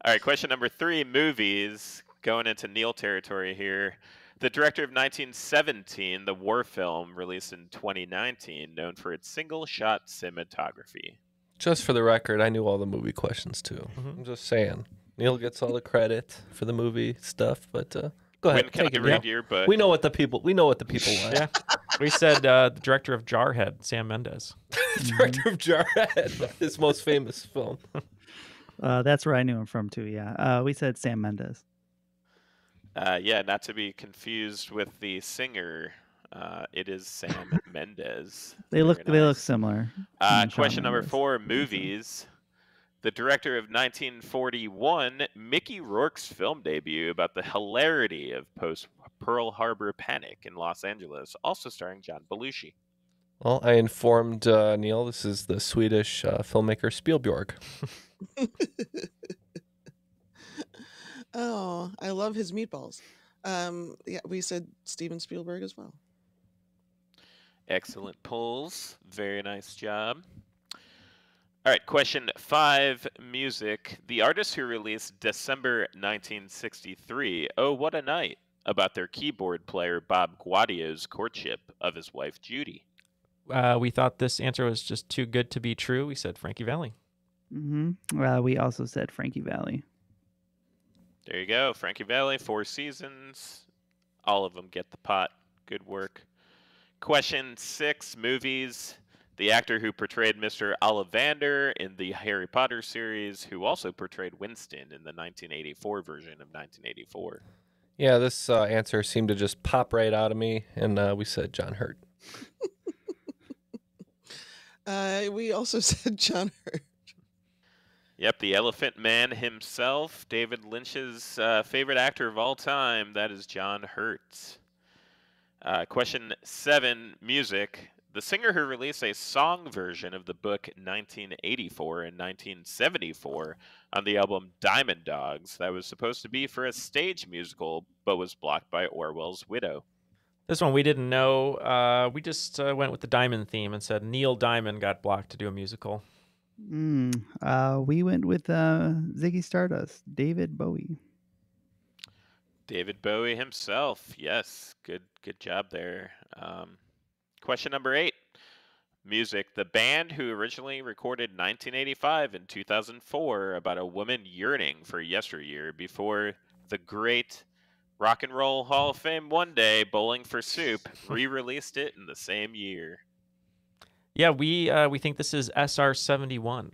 right, question number 3, movies. Going into Neal territory here. The director of 1917, the war film released in 2019, known for its single-shot cinematography. Just for the record, I knew all the movie questions too. I'm just saying. Neal gets all the credit for the movie stuff, but go ahead. Take it, Neal. But we know what the people want. Yeah. We said the director of Jarhead, Sam Mendes. Director of Jarhead, his most famous film. That's where I knew him from too. Yeah, we said Sam Mendes. Yeah, not to be confused with the singer. It is Sam Mendes. They look similar. Question number 4, movies. The director of 1941, Mickey Rourke's film debut about the hilarity of post-Pearl Harbor panic in Los Angeles, also starring John Belushi. Well, I informed Neal this is the Swedish filmmaker Spielberg. Oh, I love his meatballs. Yeah, we said Steven Spielberg as well. Excellent pulls. Very nice job. All right, question 5, music. The artist who released December 1963, Oh, What a Night, about their keyboard player Bob Guadio's courtship of his wife Judy. We thought this answer was just too good to be true. We said Frankie Valli. We also said Frankie Valli. There you go. Frankie Valli, 4 seasons. All of them get the pot. Good work. Question 6, movies. The actor who portrayed Mr. Ollivander in the Harry Potter series, who also portrayed Winston in the 1984 version of 1984. Yeah, this answer seemed to just pop right out of me, and we said John Hurt. We also said John Hurt. Yep, the Elephant Man himself, David Lynch's favorite actor of all time. That is John Hurt. Question 7, music. The singer who released a song version of the book 1984 and 1974 on the album Diamond Dogs that was supposed to be for a stage musical, but was blocked by Orwell's widow. This one we didn't know. We just went with the Diamond theme and said Neil Diamond got blocked to do a musical. We went with Ziggy Stardust, David Bowie. David Bowie himself. Yes, good job there. Question number 8, music. The band who originally recorded 1985 and 2004 about a woman yearning for yesteryear before the great Rock and Roll Hall of Fame one day, Bowling for Soup, re-released it in the same year. Yeah, we think this is SR-71.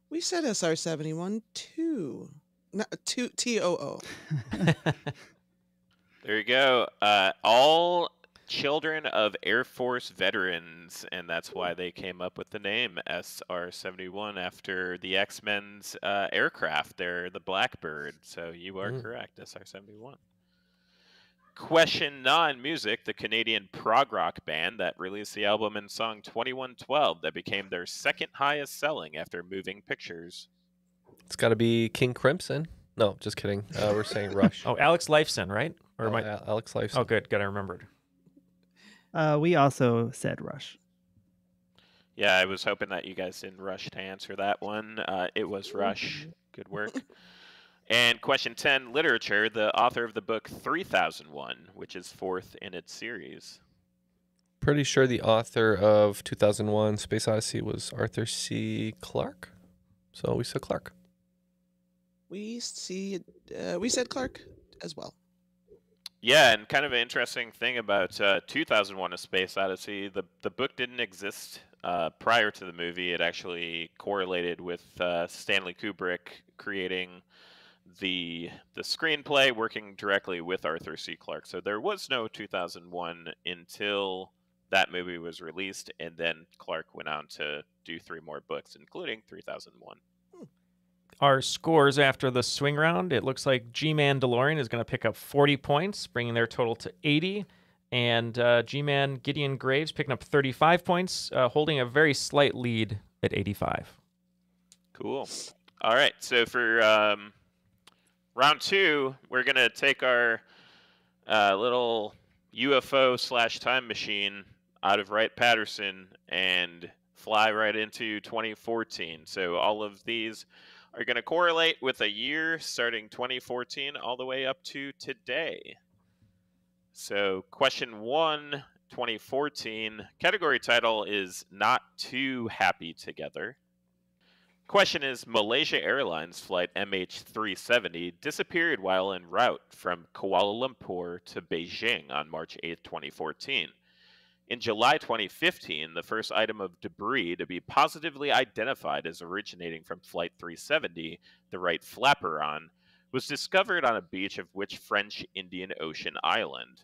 We said SR-71 too. No, TOO. There you go. All children of Air Force veterans, and that's why they came up with the name SR-71 after the X-Men's aircraft. They're the Blackbird, so you are correct, SR-71. Question 9, music. The Canadian prog rock band that released the album and song 2112 that became their second highest selling after Moving Pictures. It's got to be King Crimson. No, just kidding. We're saying Rush. Oh, Alex Lifeson, right? Or Alex Lifeson. Oh, good. I remembered. We also said Rush. Yeah, I was hoping that you guys didn't rush to answer that one. It was Rush. Good work. And question 10, literature, the author of the book 3001, which is fourth in its series. Pretty sure the author of 2001 Space Odyssey was Arthur C. Clarke. So we said Clarke. We said Clarke as well. Yeah, and kind of an interesting thing about 2001 A Space Odyssey, the book didn't exist prior to the movie. It actually correlated with Stanley Kubrick creating the screenplay, working directly with Arthur C. Clarke. So there was no 2001 until that movie was released, and then Clarke went on to do 3 more books, including 3001. Our scores after the swing round, it looks like G-Mandalorian is going to pick up 40 points, bringing their total to 80. And G-Man Gideon Graves picking up 35 points, holding a very slight lead at 85. Cool. All right, so for round 2, we're going to take our little UFO/time machine out of Wright-Patterson and fly right into 2014. So all of these are going to correlate with a year starting 2014 all the way up to today. So question 1, 2014, category title is Not Too Happy Together. Question is, Malaysia Airlines flight MH370 disappeared while en route from Kuala Lumpur to Beijing on March 8, 2014. In July 2015, the first item of debris to be positively identified as originating from Flight 370, the right flaperon, was discovered on a beach of which French Indian Ocean island.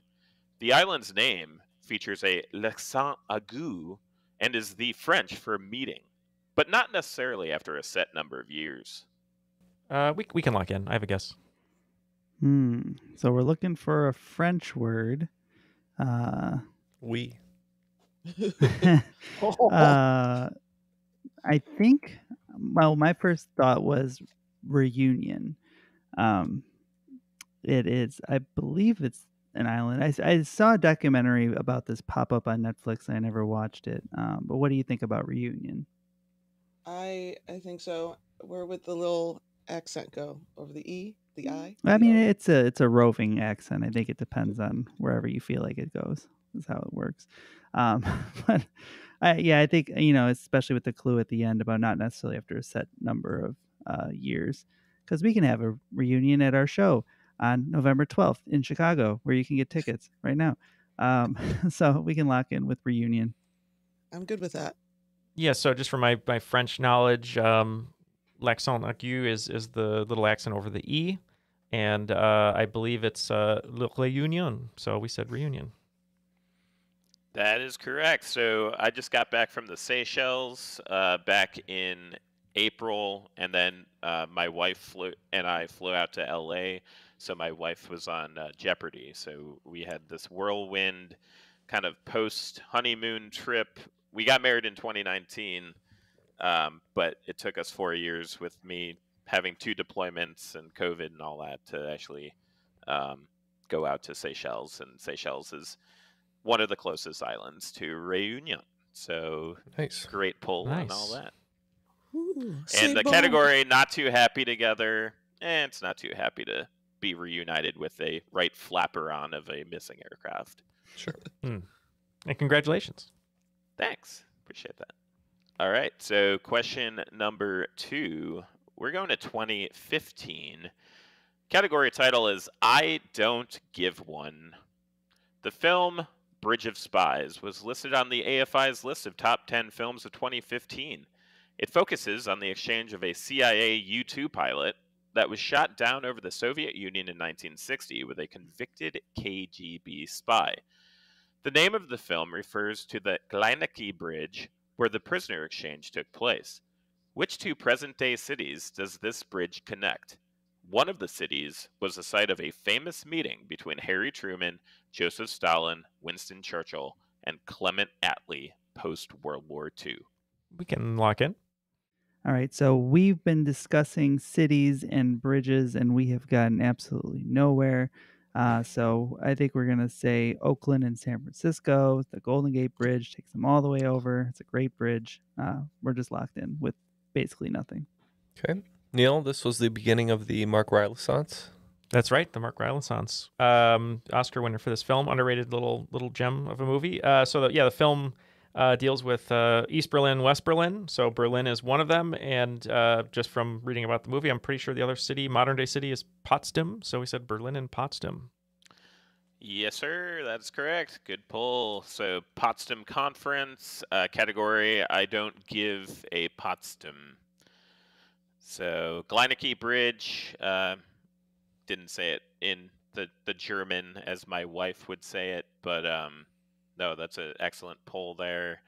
The island's name features a l'accent aigu and is the French for meeting, but not necessarily after a set number of years. We can lock in. I have a guess. So we're looking for a French word. We. I think, well, my first thought was reunion. It is, I believe it's an island. I saw a documentary about this pop up on Netflix. I never watched it. But what do you think about reunion? I think so. Where would the little accent go? Over the E? The I? I mean, it's a roving accent. I think it depends on wherever you feel like it goes. That's how it works. But I think, especially with the clue at the end about not necessarily after a set number of years, because we can have a reunion at our show on November 12th in Chicago, where you can get tickets right now. So we can lock in with reunion. I'm good with that. Yeah, so just for my French knowledge, l'accent aigu is the little accent over the E, and I believe it's le réunion, so we said reunion. That is correct. So I just got back from the Seychelles back in April, and then my wife and I flew out to LA. So my wife was on Jeopardy. So we had this whirlwind kind of post-honeymoon trip. We got married in 2019, but it took us 4 years with me having 2 deployments and COVID and all that to actually go out to Seychelles. And Seychelles is one of the closest islands to Réunion. So nice. Great pull on all that. Ooh, and the category Not Too Happy Together, it's not too happy to be reunited with a right flaperon of a missing aircraft. Sure. And congratulations. Thanks. Appreciate that. All right. So question number 2. We're going to 2015. Category title is I Don't Give One. The film Bridge of Spies was listed on the AFI's list of top 10 films of 2015. It focuses on the exchange of a CIA U-2 pilot that was shot down over the Soviet Union in 1960 with a convicted KGB spy. The name of the film refers to the Glynaki Bridge, where the prisoner exchange took place. Which 2 present-day cities does this bridge connect? One of the cities was the site of a famous meeting between Harry Truman, Joseph Stalin, Winston Churchill, and Clement Attlee post-World War II. We can lock in. All right, so we've been discussing cities and bridges, and we have gotten absolutely nowhere. So I think we're going to say Oakland and San Francisco. The Golden Gate Bridge takes them all the way over. It's a great bridge. We're just locked in with basically nothing. Okay. Neal, this was the beginning of the Mark Renaissance. That's right, the Mark Renaissance. Oscar winner for this film, underrated little gem of a movie. The film deals with East Berlin, West Berlin. So Berlin is one of them, and just from reading about the movie, I'm pretty sure the other city, modern-day city, is Potsdam. So we said Berlin and Potsdam. Yes, sir. That's correct. Good pull. So Potsdam Conference category. I don't give a Potsdam. So Gleinecke Bridge. Didn't say it in the German as my wife would say it, but no, that's an excellent poll there.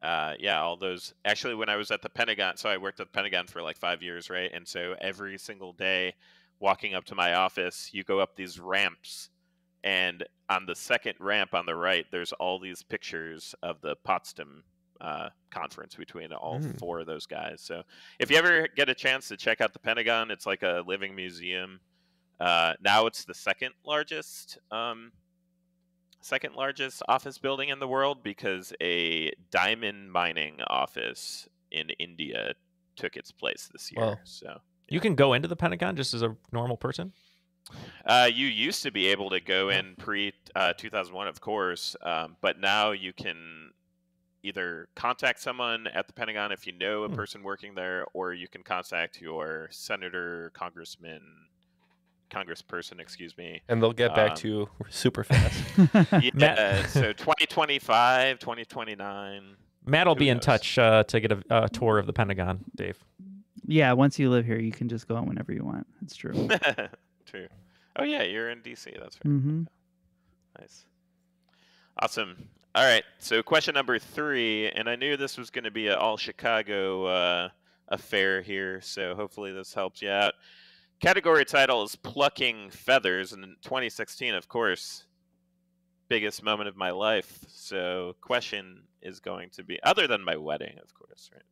All those. Actually, when I was at the Pentagon, so I worked at the Pentagon for like 5 years, right? And so every single day, walking up to my office, you go up these ramps, and on the second ramp on the right, there's all these pictures of the Potsdam conference between all four of those guys. So if you ever get a chance to check out the Pentagon, it's like a living museum. Now it's the second largest office building in the world because a diamond mining office in India took its place this year. Wow. So you can go into the Pentagon just as a normal person? You used to be able to go in pre 2001, of course, but now you can either contact someone at the Pentagon if you know a person working there, or you can contact your senator, congressperson, excuse me. And they'll get back to you super fast. So 2025, 2029. Matt will be in touch to get a tour of the Pentagon, Dave. Yeah, once you live here, you can just go in whenever you want. It's true. True. Oh, yeah, you're in D.C. That's right. Mm-hmm. Nice. Awesome. All right, so question number 3, and I knew this was going to be an all-Chicago affair here, so hopefully this helps you out. Category title is Plucking Feathers, and in 2016, of course, biggest moment of my life. So question is going to be, other than my wedding, of course, right?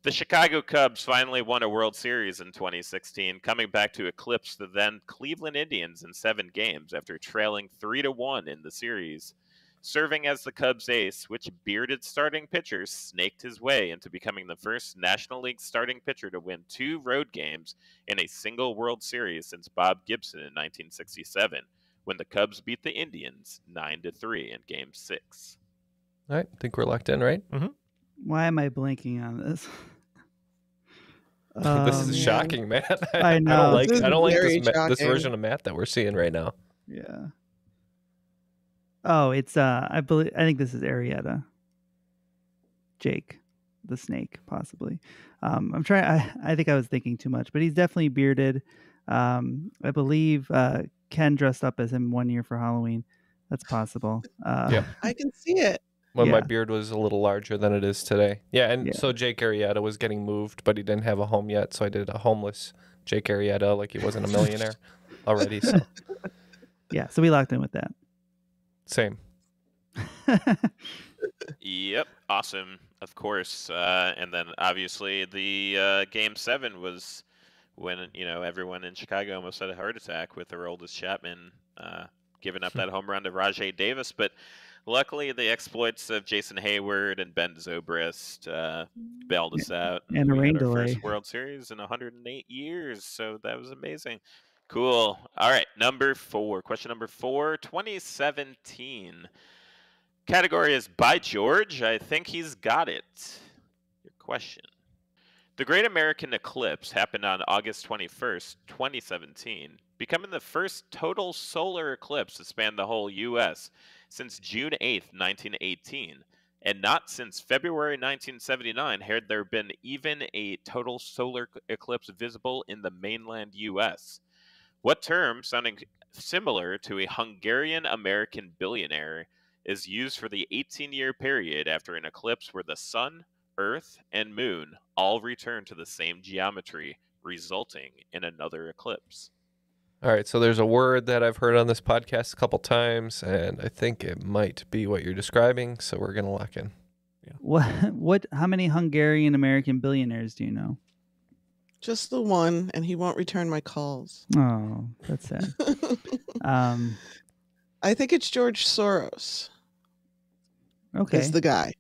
The Chicago Cubs finally won a World Series in 2016, coming back to eclipse the then Cleveland Indians in 7 games after trailing 3-1 in the series. Serving as the Cubs ace, which bearded starting pitcher snaked his way into becoming the first National League starting pitcher to win 2 road games in a single World Series since Bob Gibson in 1967, when the Cubs beat the Indians 9-3 in Game 6. All right, I think we're locked in, right? Mm-hmm. Why am I blanking on this? This is shocking, Matt. I know. I don't like this version of Matt that we're seeing right now. Yeah. Oh, it's I think this is Arrieta. Jake, the snake, possibly. I'm trying. I think I was thinking too much, but he's definitely bearded. I believe Ken dressed up as him one year for Halloween. That's possible. Yeah, I can see it. When my beard was a little larger than it is today. Yeah, and so Jake Arrieta was getting moved, but he didn't have a home yet, so I did a homeless Jake Arrieta, like he wasn't a millionaire already. So. Yeah, so we locked in with that. Same. Yep, awesome, of course. And then obviously the Game 7 was when everyone in Chicago almost had a heart attack with their oldest Chapman giving up that home run to Rajai Davis, but luckily, the exploits of Jason Hayward and Ben Zobrist bailed us out. And a rain delay. First World Series in 108 years, so that was amazing. Cool. All right, number 4. Question number 4, 2017. Category is By George. I think he's got it. Your question. The Great American Eclipse happened on August 21st, 2017, becoming the first total solar eclipse to span the whole U.S. since June 8th, 1918, and not since February 1979 had there been even a total solar eclipse visible in the mainland U.S. What term, sounding similar to a Hungarian-American billionaire, is used for the 18-year period after an eclipse where the sun, Earth, and Moon all return to the same geometry, resulting in another eclipse? All right, so there's a word that I've heard on this podcast a couple times, and I think it might be what you're describing, so we're going to lock in. Yeah. How many Hungarian American billionaires do you know? Just the one, and he won't return my calls. Oh, that's sad. I think it's George Soros. Okay. Is the guy.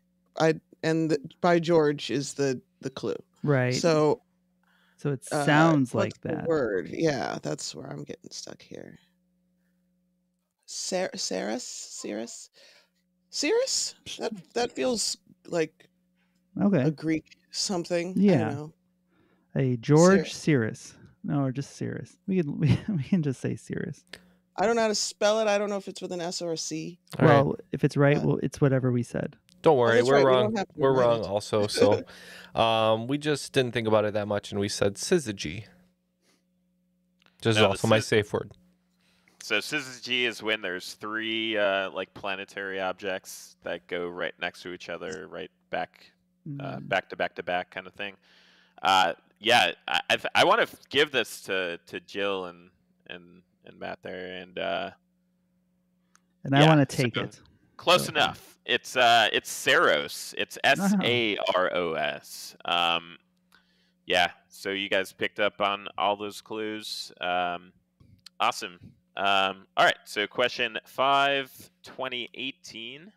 By George is the clue. Right. So it sounds what's like the that. word? Yeah, that's where I'm getting stuck here. Cirrus? That feels like a Greek something. I Yeah. don't know. A George Cirrus. No, or just Cirrus. We can just say Cirrus. I don't know how to spell it. I don't know if it's with an S or a C. Well, if it's right, well, it's whatever we said. Don't worry, that's we're right. We wrong. don't have to We're remind wrong it. also. So we just didn't think about it that much, and we said syzygy. Just No, also my safe word. So syzygy is when there's three like planetary objects that go right next to each other, right back to back to back kind of thing. Yeah, I want to give this to Jill and Matt there, and I yeah, want to take it. Close enough. It's Saros. It's Saros. Yeah. So you guys picked up on all those clues. Awesome. All right. So question 5, 2018.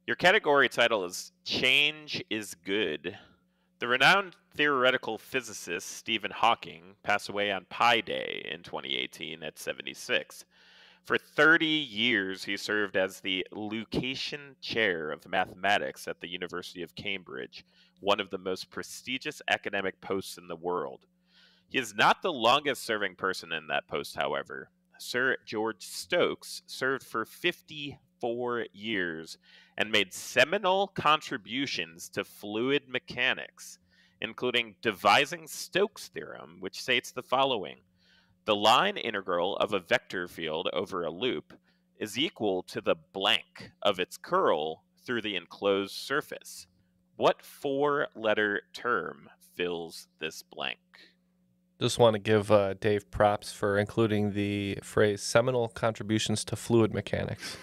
Your category title is Change is Good. The renowned theoretical physicist Stephen Hawking passed away on Pi Day in 2018 at 76. For 30 years, he served as the Lucasian Chair of Mathematics at the University of Cambridge, one of the most prestigious academic posts in the world. He is not the longest-serving person in that post, however. Sir George Stokes served for 54 years and made seminal contributions to fluid mechanics, including devising Stokes' theorem, which states the following. The line integral of a vector field over a loop is equal to the blank of its curl through the enclosed surface. What 4-letter term fills this blank? Just want to give Dave props for including the phrase seminal contributions to fluid mechanics.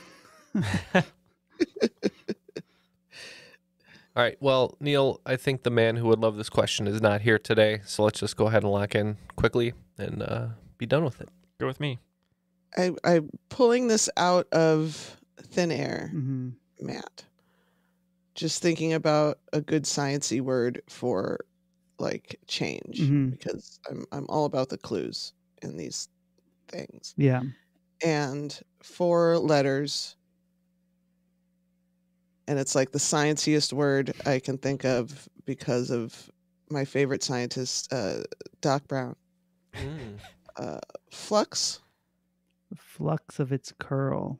All right. Well, Neal, I think the man who would love this question is not here today. So let's just go ahead and lock in quickly and be done with it. Go with me. I'm pulling this out of thin air, Mm-hmm. Matt. Just thinking about a good sciencey word for like change, Mhm. because I'm all about the clues in these things. Yeah. And 4 letters, and it's like the scienciest word I can think of because of my favorite scientist, Doc Brown. Flux. The flux of its curl.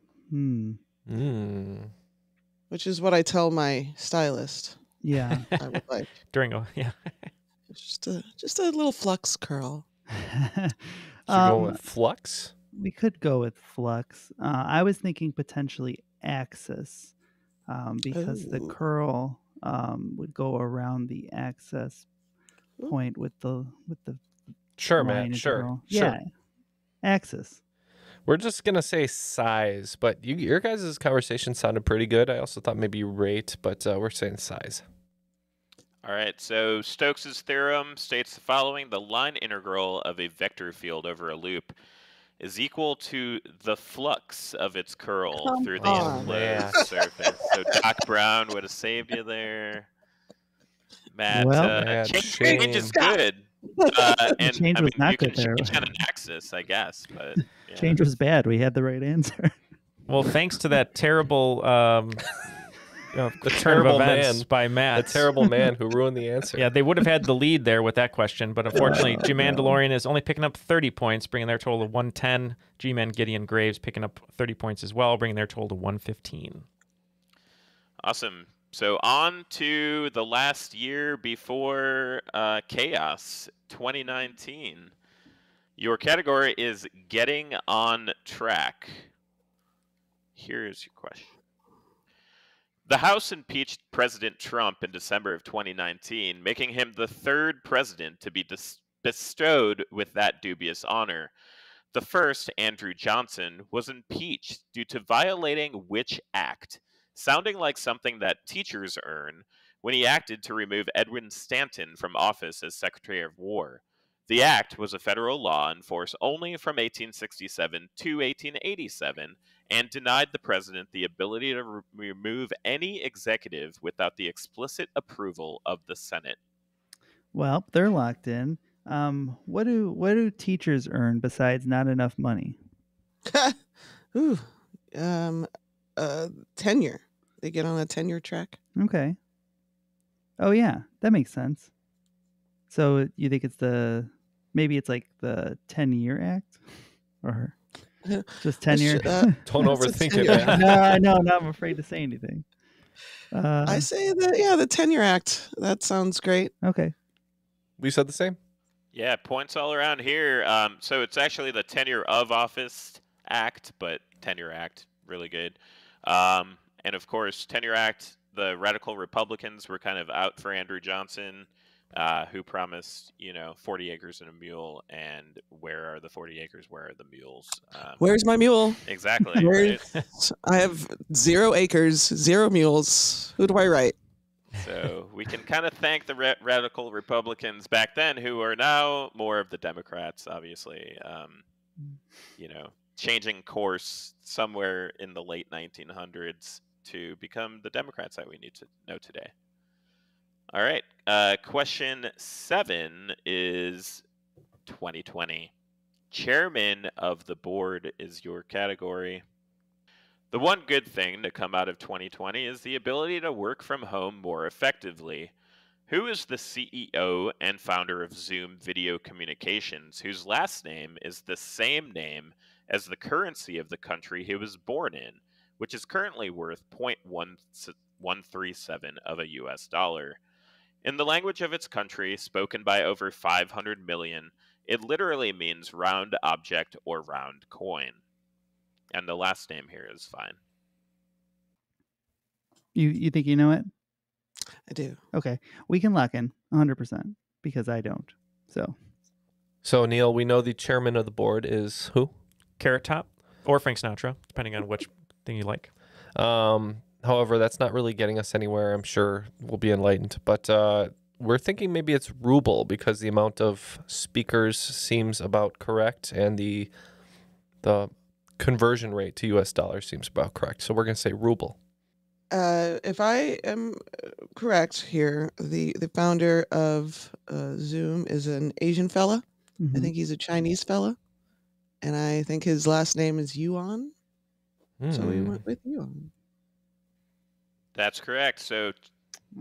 Which is what I tell my stylist. Yeah. I would like During just a little flux curl. Should we go with flux? We could go with flux. I was thinking potentially axis, because the curl would go around the axis point with the Sure, line man. Sure. integral. Sure. Yeah, axis. We're just going to say size, but your guys' conversation sounded pretty good. I also thought maybe rate, but we're saying size. All right, so Stokes' theorem states the following. The line integral of a vector field over a loop is equal to the flux of its curl through the enclosed surface. So Doc Brown would have saved you there. Matt, change is good. And change was not you can good there. change on an axis, I guess, but yeah. Change was bad. We had the right answer. Well, thanks to that terrible The turn terrible of events man by Matt. The terrible man who ruined the answer. Yeah, they would have had the lead there with that question, but unfortunately, G-Mandalorian is only picking up 30 points, bringing their total to 110. G-Man Gideon Graves picking up 30 points as well, bringing their total to 115. Awesome. So on to the last year before Chaos, 2019. Your category is Getting on Track. Here's your question. The House impeached President Trump in December of 2019, making him the 3rd president to be bestowed with that dubious honor. The first, Andrew Johnson, was impeached due to violating which act, sounding like something that teachers earn, when he acted to remove Edwin Stanton from office as Secretary of War. The act was a federal law in force only from 1867 to 1887 and denied the president the ability to remove any executive without the explicit approval of the Senate. Well, they're locked in. What do teachers earn besides not enough money? Ooh, tenure. They get on a tenure track. Okay. Oh yeah, that makes sense. So you think it's maybe it's like the 10-year act, or just tenure? Don't overthink it, man. No, I'm afraid to say anything. I say the tenure act. That sounds great. Okay. We said the same. Yeah, points all around here. So it's actually the Tenure of Office Act, but Tenure Act, really good. And of course, Tenure Act, the radical Republicans were kind of out for Andrew Johnson, who promised, 40 acres and a mule. And where are the 40 acres? Where are the mules? Where's my mule? Exactly. Right? I have 0 acres, 0 mules. Who do I write? So we can kind of thank the radical Republicans back then, who are now more of the Democrats, obviously, changing course somewhere in the late 1900s to become the Democrats that we need to know today. All right. Question 7 is 2020. Chairman of the board is your category. The one good thing to come out of 2020 is the ability to work from home more effectively. Who is the CEO and founder of Zoom Video Communications, whose last name is the same name as the currency of the country he was born in, which is currently worth 0.137 of a US dollar? In the language of its country, spoken by over 500 million, it literally means round object or round coin. And the last name here is fine. You think you know it? I do. Okay. We can lock in 100% because I don't. So, Neal, we know the chairman of the board is who? Carrot Top or Frank Sinatra, depending on which thing you like. However, that's not really getting us anywhere. I'm sure we'll be enlightened. But we're thinking maybe it's ruble because the amount of speakers seems about correct and the conversion rate to US dollars seems about correct. So we're going to say ruble. If I am correct here, the founder of Zoom is an Asian fella. Mm-hmm. I think he's a Chinese fella. And I think his last name is Yuan. So we went with Yuan. That's correct. So,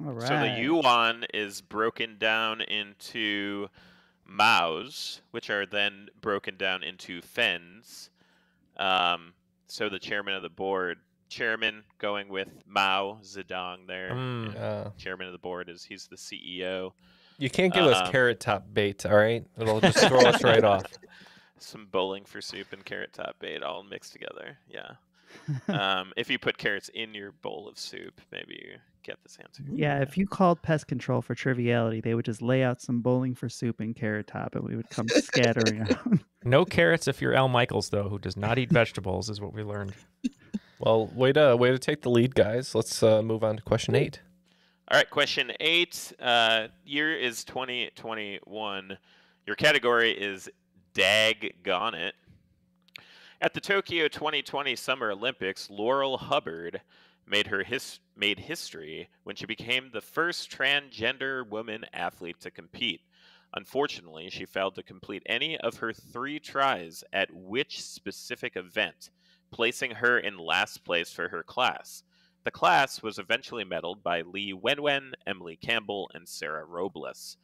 All right. So the yuan is broken down into maos, which are then broken down into fens. So the chairman of the board, going with Mao Zedong there. Chairman of the board he's the CEO. You can't give us Carrot Top bait, all right? It'll just throw us right off. Some bowling for soup and Carrot Top bait all mixed together. Yeah. If you put carrots in your bowl of soup, maybe you get this answer. Yeah, if you called pest control for Triviality, they would just lay out some bowling for soup and Carrot Top, and we would come scattering out. No carrots if you're Al Michaels, though, who does not eat vegetables, is what we learned. Well, way to take the lead, guys. Let's move on to question 8. All right, question 8. Year is 2021. Your category is Daggone It. At the Tokyo 2020 Summer Olympics, Laurel Hubbard made history when she became the first transgender woman athlete to compete. Unfortunately, she failed to complete any of her 3 tries at which specific event, placing her in last place for her class. The class was eventually medaled by Lee Wenwen, Emily Campbell, and Sarah Robles.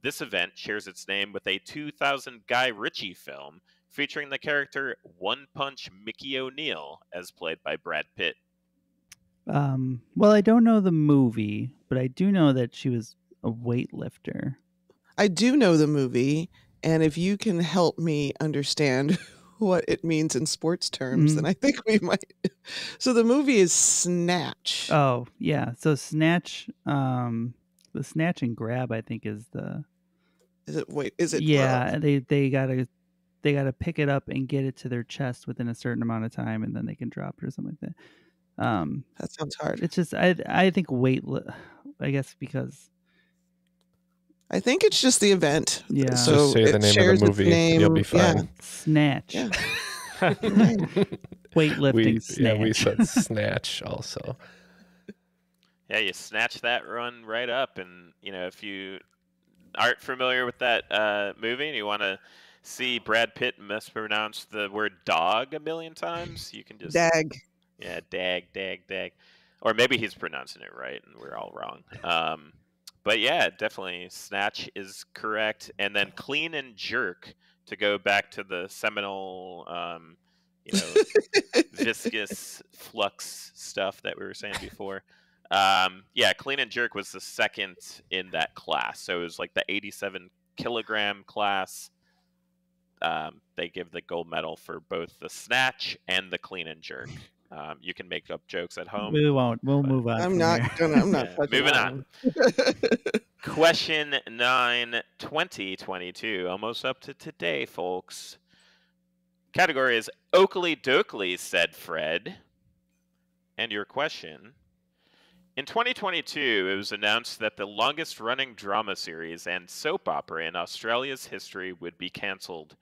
This event shares its name with a 2000 Guy Ritchie film featuring the character One Punch Mickey O'Neil, as played by Brad Pitt. Well, I don't know the movie, but I do know that she was a weightlifter. I do know the movie, and if you can help me understand what it means in sports terms, then I think we might. So the movie is Snatch. Oh, yeah. So Snatch, the snatch and grab, I think, is the... Is it? Yeah, they gotta pick it up and get it to their chest within a certain amount of time, and then they can drop it or something like that. That sounds hard. It's just I think I guess because I think it's just the event. Yeah. So Just say the it name of shares the its movie. name. You'll be fine. Yeah. Snatch. Yeah. Weightlifting snatch. Yeah, we said snatch also. Yeah, you snatch that run right up, and if you aren't familiar with that movie and you want to see Brad Pitt mispronounce the word dog a million times, you can just Dag. Yeah, dag, or maybe he's pronouncing it right and we're all wrong. But yeah, definitely snatch is correct, and then clean and jerk to go back to the seminal, viscous flux stuff that we were saying before. Yeah, clean and jerk was the second in that class. So it was like the 87 kilogram class. They give the gold medal for both the snatch and the clean and jerk. You can make up jokes at home. We won't. We'll move on. I'm not moving that on. Question 9, 2022. Almost up to today, folks. Category is Oakley Dokley, said Fred. And your question. In 2022, it was announced that the longest-running drama series and soap opera in Australia's history would be cancelled.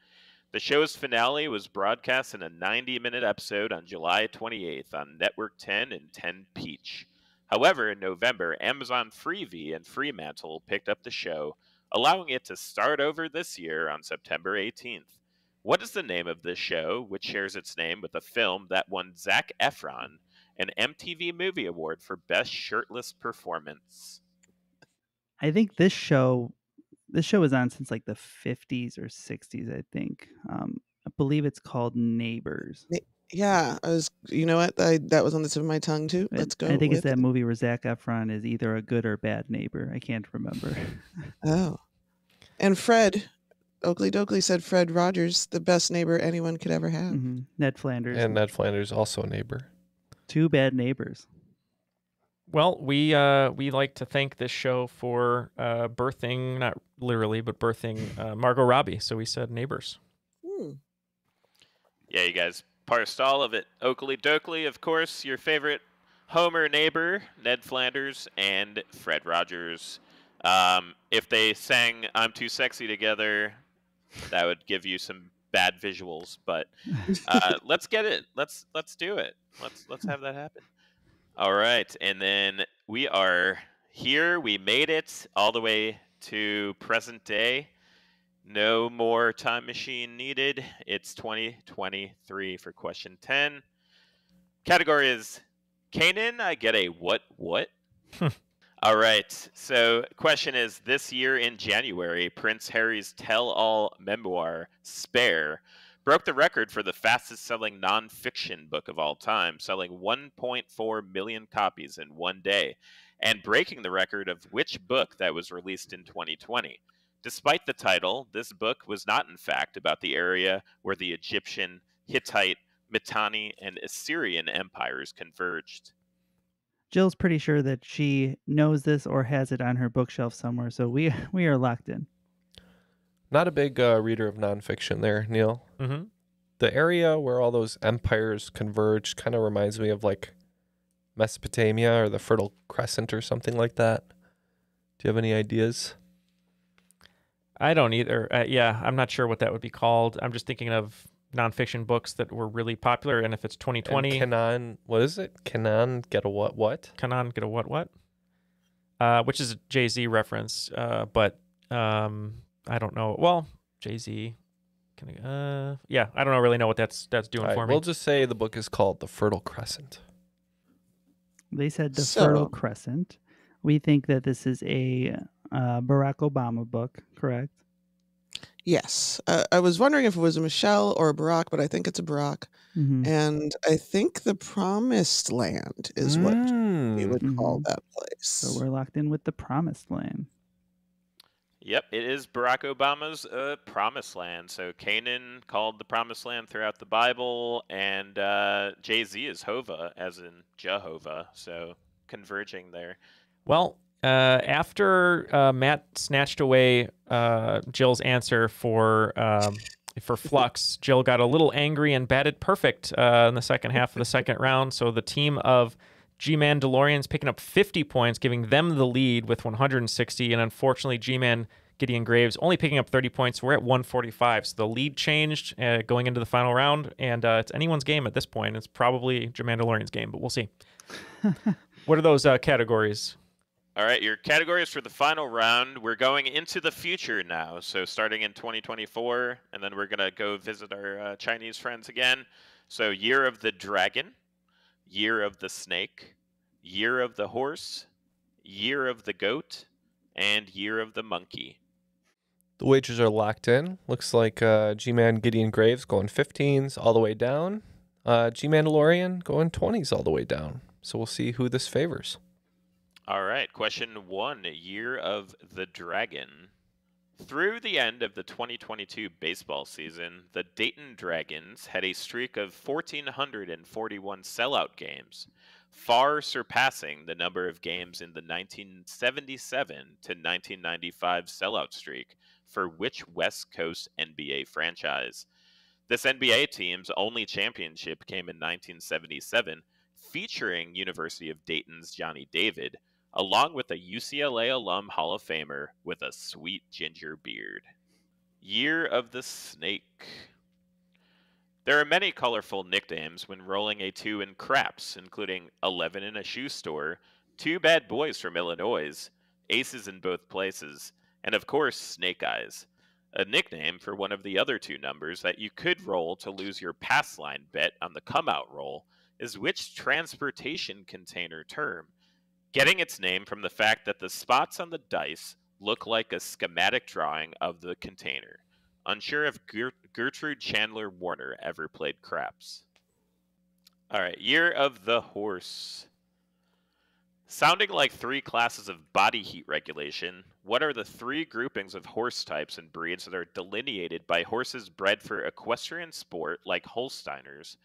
The show's finale was broadcast in a 90-minute episode on July 28th on Network 10 and 10 Peach. However, in November, Amazon Freevee and Fremantle picked up the show, allowing it to start over this year on September 18th. What is the name of this show, which shares its name with a film that won Zac Efron an MTV Movie Award for Best Shirtless Performance? I think this show is on since like the 50s or 60s, I think. I believe it's called Neighbors. Yeah, you know what? That was on the tip of my tongue too. Let's go. I think it's with that movie where Zac Efron is either a good or bad neighbor. I can't remember. Oh. And Fred, Oakley Dokley said Fred Rogers, the best neighbor anyone could ever have. Mm-hmm. Ned Flanders. And Ned Flanders, also a neighbor. Two bad neighbors. Well, we like to thank this show for birthing, not literally, but birthing Margot Robbie. So we said Neighbors. Yeah, you guys parsed all of it. Oakley Dokley, of course, your favorite Homer neighbor, Ned Flanders, and Fred Rogers. If they sang "I'm Too Sexy" together, that would give you some bad visuals. But let's get it. Let's do it. Let's have that happen. All right, and then we are here. We made it all the way to present day. No more time machine needed. It's 2023 for question 10. Category is Kanan. I get a what? All right. So question is, this year in January, Prince Harry's tell-all memoir, Spare, broke the record for the fastest-selling nonfiction book of all time, selling 1.4 million copies in one day, and breaking the record of which book that was released in 2020. Despite the title, this book was not, in fact, about the area where the Egyptian, Hittite, Mitanni, and Assyrian empires converged. Jill's pretty sure that she knows this or has it on her bookshelf somewhere, so we are locked in. Not a big reader of nonfiction there, Neil. Mm-hmm. The area where all those empires converged kind of reminds me of like Mesopotamia or the Fertile Crescent or something like that. Do you have any ideas? I don't either. Yeah, I'm not sure what that would be called. I'm just thinking of nonfiction books that were really popular, and if it's 2020... And Canaan, what is it? Canaan get a what? Canaan get a what? Which is a Jay-Z reference, but I don't know. Well, Jay-Z... yeah, I don't really know what that's doing for me. We'll just say the book is called The Fertile Crescent. They said The Fertile Crescent. We think that this is a Barack Obama book, correct? Yes. I was wondering if it was a Michelle or a Barack, but I think it's a Barack. Mm-hmm. And I think the Promised Land is what we would call that place. So we're locked in with the Promised Land. Yep, it is Barack Obama's Promised Land. So Canaan called the Promised Land throughout the Bible, and Jay-Z is Hova, as in Jehovah. So converging there. Well, after Matt snatched away Jill's answer for Flux, Jill got a little angry and batted perfect in the second half of the second round. So the team of G-Mandelorians picking up 50 points, giving them the lead with 160. And unfortunately, G-Man Gideon Graves only picking up 30 points. We're at 145. So the lead changed going into the final round. And it's anyone's game at this point. It's probably G-Mandelorian's game, but we'll see. What are those categories? All right, your categories for the final round. We're going into the future now. So starting in 2024, and then we're going to go visit our Chinese friends again. So Year of the Dragon, Year of the Snake, Year of the Horse, Year of the Goat, and Year of the Monkey. The wagers are locked in. Looks like G-Man Gideon Graves going 15s all the way down. G-Mandalorian going 20s all the way down. So we'll see who this favors. All right, question 1, Year of the Dragon. Through the end of the 2022 baseball season, the Dayton Dragons had a streak of 1,441 sellout games, far surpassing the number of games in the 1977 to 1995 sellout streak for which West Coast NBA franchise. This NBA team's only championship came in 1977, featuring University of Dayton's Johnny David, along with a UCLA alum Hall of Famer with a sweet ginger beard. Year of the Snake. There are many colorful nicknames when rolling a 2 in craps, including 11 in a shoe store, 2 bad boys from Illinois, aces in both places, and of course, Snake Eyes, a nickname for one of the other 2 numbers that you could roll to lose your pass line bet on the come-out roll is which transportation container term, getting its name from the fact that the spots on the dice look like a schematic drawing of the container. Unsure if Gertrude Chandler Warner ever played craps. All right, Year of the Horse. Sounding like 3 classes of body heat regulation, what are the 3 groupings of horse types and breeds that are delineated by horses bred for equestrian sport like Holsteiners,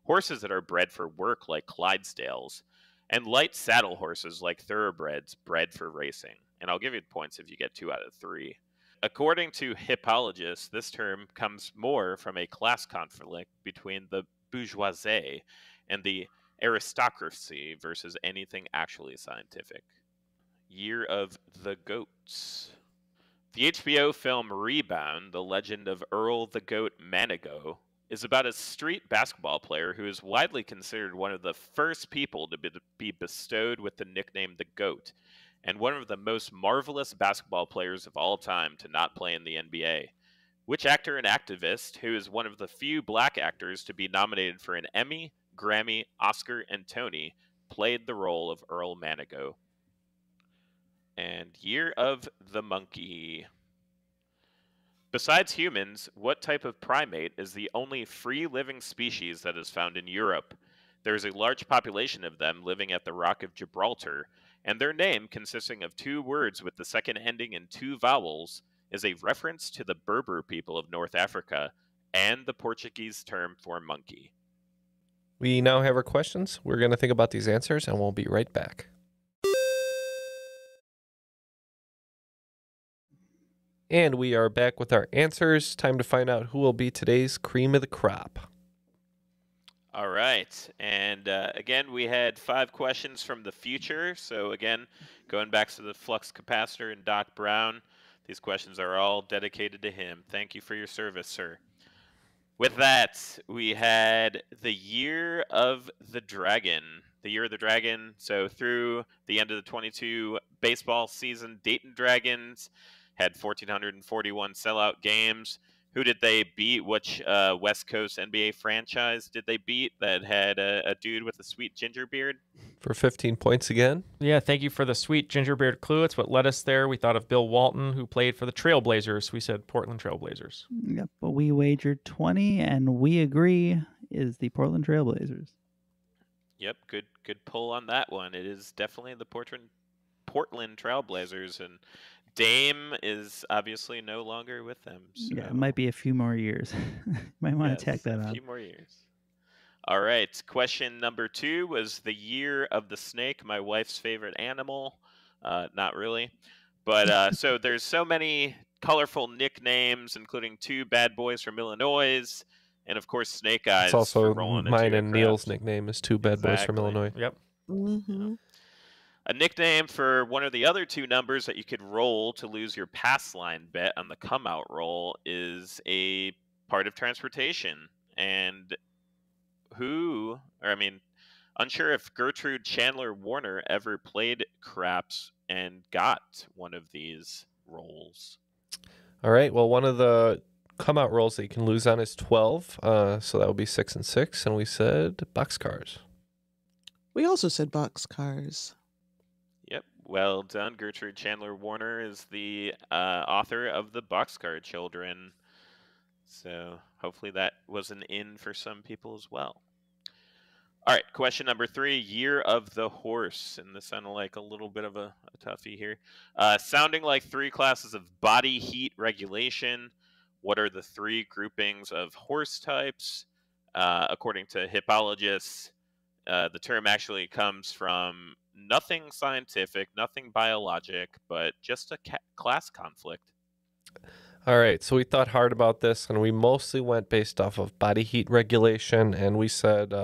horses that are bred for work like Clydesdales, and light saddle horses like thoroughbreds bred for racing? And I'll give you points if you get 2 out of 3. According to hippologists, this term comes more from a class conflict between the bourgeoisie and the aristocracy versus anything actually scientific. Year of the Goats. The HBO film Rebound, The Legend of Earl the Goat Manigault, is about a street basketball player who is widely considered one of the first people to be bestowed with the nickname the GOAT, and one of the most marvelous basketball players of all time to not play in the NBA. Which actor and activist, who is one of the few black actors to be nominated for an Emmy, Grammy, Oscar, and Tony, played the role of Earl Manigault? And Year of the Monkey. Besides humans, what type of primate is the only free-living species that is found in Europe? There is a large population of them living at the Rock of Gibraltar, and their name, consisting of 2 words with the second ending in 2 vowels, is a reference to the Berber people of North Africa and the Portuguese term for monkey. We now have our questions. We're going to think about these answers, and we'll be right back. And we are back with our answers. Time to find out who will be today's cream of the crop. All right. And again, we had 5 questions from the future. So again, going back to the flux capacitor and Doc Brown, these questions are all dedicated to him. Thank you for your service, sir. With that, we had the Year of the Dragon. The Year of the Dragon. So through the end of the 22 baseball season, Dayton Dragons had 1,441 sellout games. Who did they beat? Which West Coast NBA franchise did they beat that had a dude with a sweet ginger beard? For 15 points again. Yeah, thank you for the sweet gingerbeard clue. It's what led us there. We thought of Bill Walton, who played for the Trailblazers. We said Portland Trailblazers. Yep, but we wagered 20, and we agree is the Portland Trailblazers. Yep, good pull on that one. It is definitely the Portland Trailblazers, and Dame is obviously no longer with them. So. Yeah, it might be a few more years. Might want to tack that on. A few more years. All right. Question number 2 was the Year of the Snake, my wife's favorite animal. Not really. But so there's so many colorful nicknames, including 2 bad boys from Illinois, and of course Snake Eyes. It's also mine and Neal's nickname is 2 bad boys from Illinois. Yep. Mm-hmm. A nickname for one of the other two numbers that you could roll to lose your pass line bet on the come out roll is a part of transportation. And unsure if Gertrude Chandler Warner ever played craps and got one of these rolls. All right. Well, one of the come out rolls that you can lose on is 12. So that would be 6 and 6. And we said boxcars. We also said boxcars. Yep. Well done. Gertrude Chandler Warner is the author of the Boxcar Children. So hopefully that was an in for some people as well. All right, question number 3, Year of the Horse. And this sounded like a little bit of a toughie here. Sounding like 3 classes of body heat regulation. What are the 3 groupings of horse types? According to hippologists, the term actually comes from nothing scientific, nothing biologic, but just a class conflict. All right, so we thought hard about this, and we mostly went based off of body heat regulation, and we said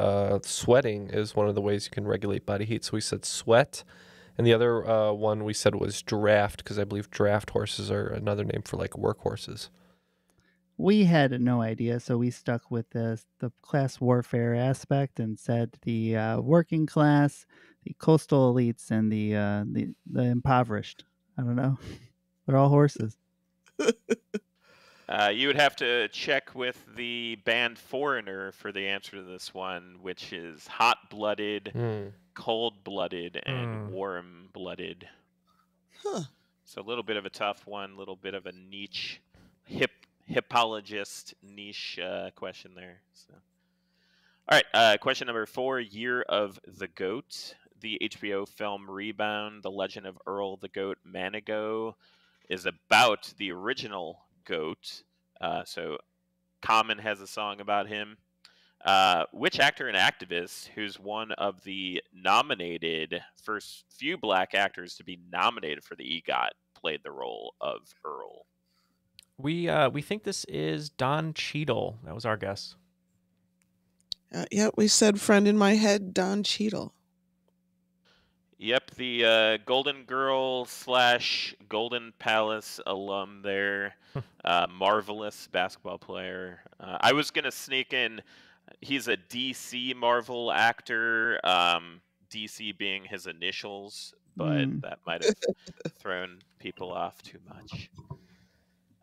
sweating is one of the ways you can regulate body heat, so we said sweat. And the other one we said was draft, because I believe draft horses are another name for like work horses. We had no idea, so we stuck with the class warfare aspect and said the working class, the coastal elites, and the impoverished. I don't know. They're all horses. You would have to check with the band Foreigner for the answer to this one, which is hot-blooded, cold-blooded, and warm-blooded. Huh. So a little bit of a tough one, a little bit of a niche, hippologist niche question there. So. All right, question number 4, Year of the Goat. The HBO film Rebound, The Legend of Earl the Goat Manigault, is about the original goat. So Common has a song about him. Which actor and activist, who's one of the nominated first few black actors to be nominated for the EGOT, played the role of Earl? We think this is Don Cheadle. That was our guess. Yeah, we said friend in my head, Don Cheadle. Yep, the Golden Girl / Golden Palace alum there. Marvelous basketball player. I was going to sneak in, he's a DC Marvel actor, DC being his initials, but that might have thrown people off too much.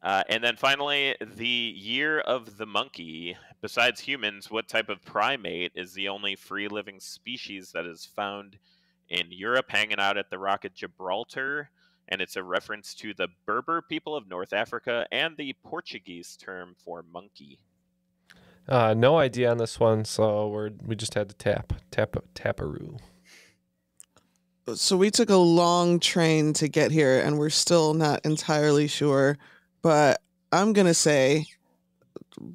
And then finally, the Year of the Monkey. Besides humans, what type of primate is the only free-living species that is found in Europe, hanging out at the Rock of Gibraltar? And it's a reference to the Berber people of North Africa and the Portuguese term for monkey. No idea on this one, so we just had to taparoo. So we took a long train to get here, and we're still not entirely sure. But I'm gonna say,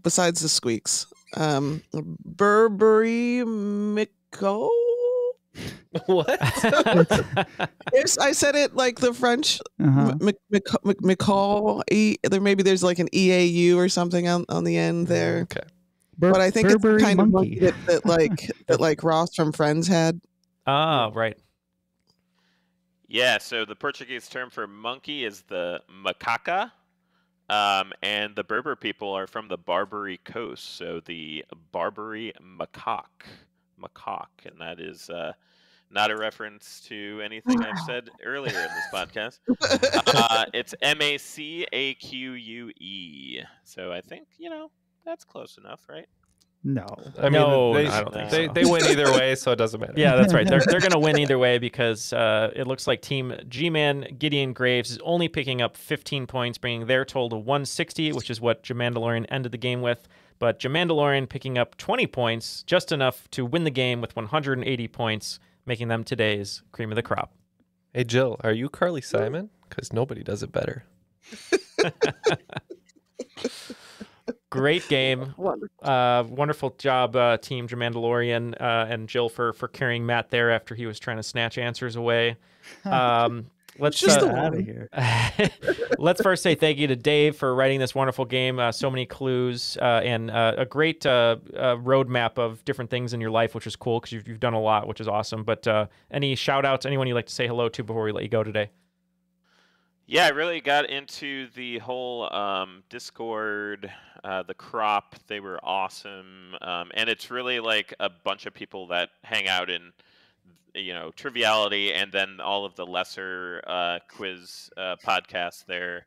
besides the squeaks, Burberry Miko. What? I said it like the French. Miko. Maybe there's like an EAU or something on the end there. Okay. But I think Burberry it's the kind monkey. of monkey that like Ross from Friends had. Ah, right. Yeah, so the Portuguese term for monkey is the macaca. And the Berber people are from the Barbary Coast, so the Barbary macaque, and that is not a reference to anything I've said earlier in this podcast. It's Macaque. So I think, that's close enough, right? No. I mean, I don't think so. They win either way, so it doesn't matter. Yeah, that's right. They're going to win either way because it looks like Team G-Man Gideon Graves is only picking up 15 points, bringing their total to 160, which is what G-Mandalorian ended the game with. But G-Mandalorian picking up 20 points, just enough to win the game with 180 points, making them today's cream of the crop. Hey, Jill, are you Carly Simon? Because nobody does it better. Great game. Wonderful job, Team G-Mandalorian, and Jill for carrying Matt there after he was trying to snatch answers away. Let's Just the out of one. here. Let's first say thank you to Dave for writing this wonderful game. So many clues and a great roadmap of different things in your life, which is cool because you've done a lot, which is awesome. But any shout outs, anyone you'd like to say hello to before we let you go today? Yeah, I really got into the whole Discord, the crop. They were awesome. And it's really like a bunch of people that hang out in, Triviality and then all of the lesser quiz podcasts there.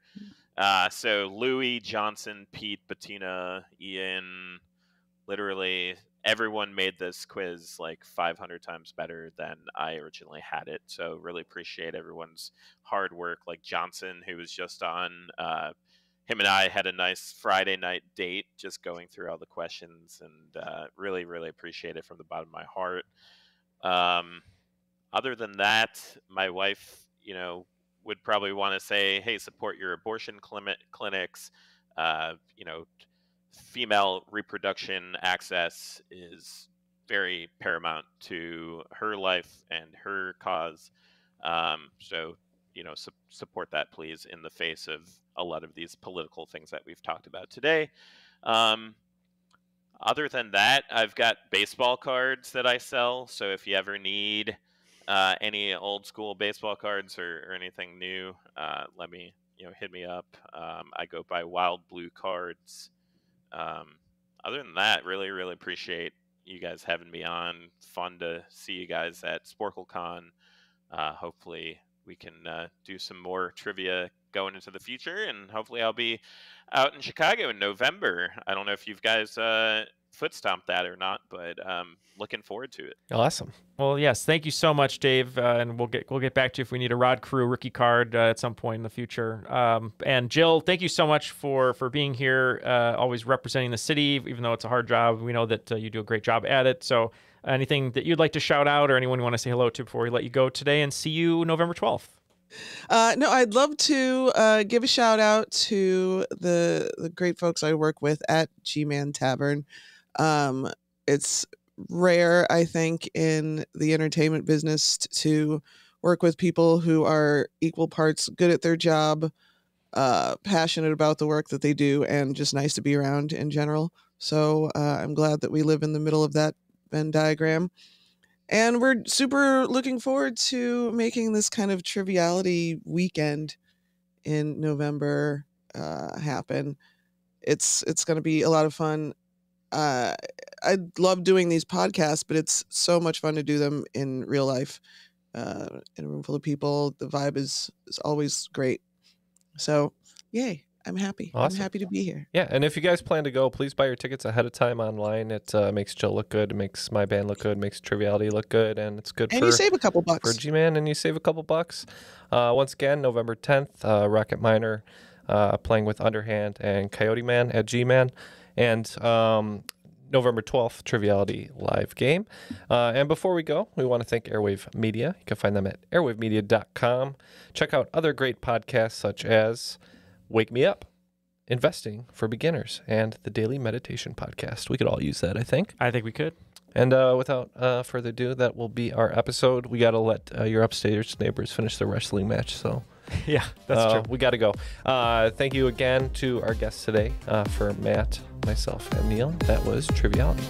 So Louie, Johnson, Pete, Bettina, Ian, literally everyone made this quiz like 500 times better than I originally had it. So really appreciate everyone's hard work. Like Johnson, who was just on, him and I had a nice Friday night date just going through all the questions, and really, really appreciate it from the bottom of my heart. Other than that, my wife, would probably want to say, hey, support your abortion clinics. Female reproduction access is very paramount to her life and her cause. So, support that, please, in the face of a lot of these political things that we've talked about today. Other than that, I've got baseball cards that I sell. So if you ever need any old school baseball cards or anything new, let me, hit me up. I go by Wild Blue Cards. Other than that, really, really appreciate you guys having me on. Fun to see you guys at SporkleCon. Hopefully we can do some more trivia going into the future, and hopefully I'll be out in Chicago in November. I don't know if you guys foot stomped that or not, but looking forward to it. Awesome. Well, yes, thank you so much, Dave, and we'll get back to you if we need a Rod Crew rookie card at some point in the future. And Jill, thank you so much for being here, always representing the city, even though it's a hard job. We know that you do a great job at it. So anything that you'd like to shout out or anyone you want to say hello to before we let you go today, and see you November 12th. No, I'd love to give a shout out to the great folks I work with at G-Man Tavern. It's rare, I think, in the entertainment business to work with people who are equal parts good at their job, passionate about the work that they do, and just nice to be around in general. So I'm glad that we live in the middle of that Venn diagram. And we're super looking forward to making this kind of Triviality weekend in November happen. It's going to be a lot of fun. I love doing these podcasts, but it's so much fun to do them in real life, in a room full of people. The vibe is always great. So, yay. I'm happy. Awesome. I'm happy to be here. Yeah, and if you guys plan to go, please buy your tickets ahead of time online. It makes Jill look good, it makes my band look good, makes Triviality look good, and it's good and you save a couple bucks. For G-Man, and you save a couple bucks. Once again, November 10th, Rocket Miner playing with Underhand and Coyote Man at G-Man, and November 12th, Triviality live game. And before we go, we want to thank Airwave Media. You can find them at airwavemedia.com. Check out other great podcasts such as Wake Me Up, Investing for Beginners, and the Daily Meditation Podcast. We could all use that, I think. I think we could. And without further ado, that will be our episode. We got to let your upstairs neighbors finish the wrestling match, so... Yeah, that's true. We got to go. Thank you again to our guests today, for Matt, myself, and Neil. That was Triviality.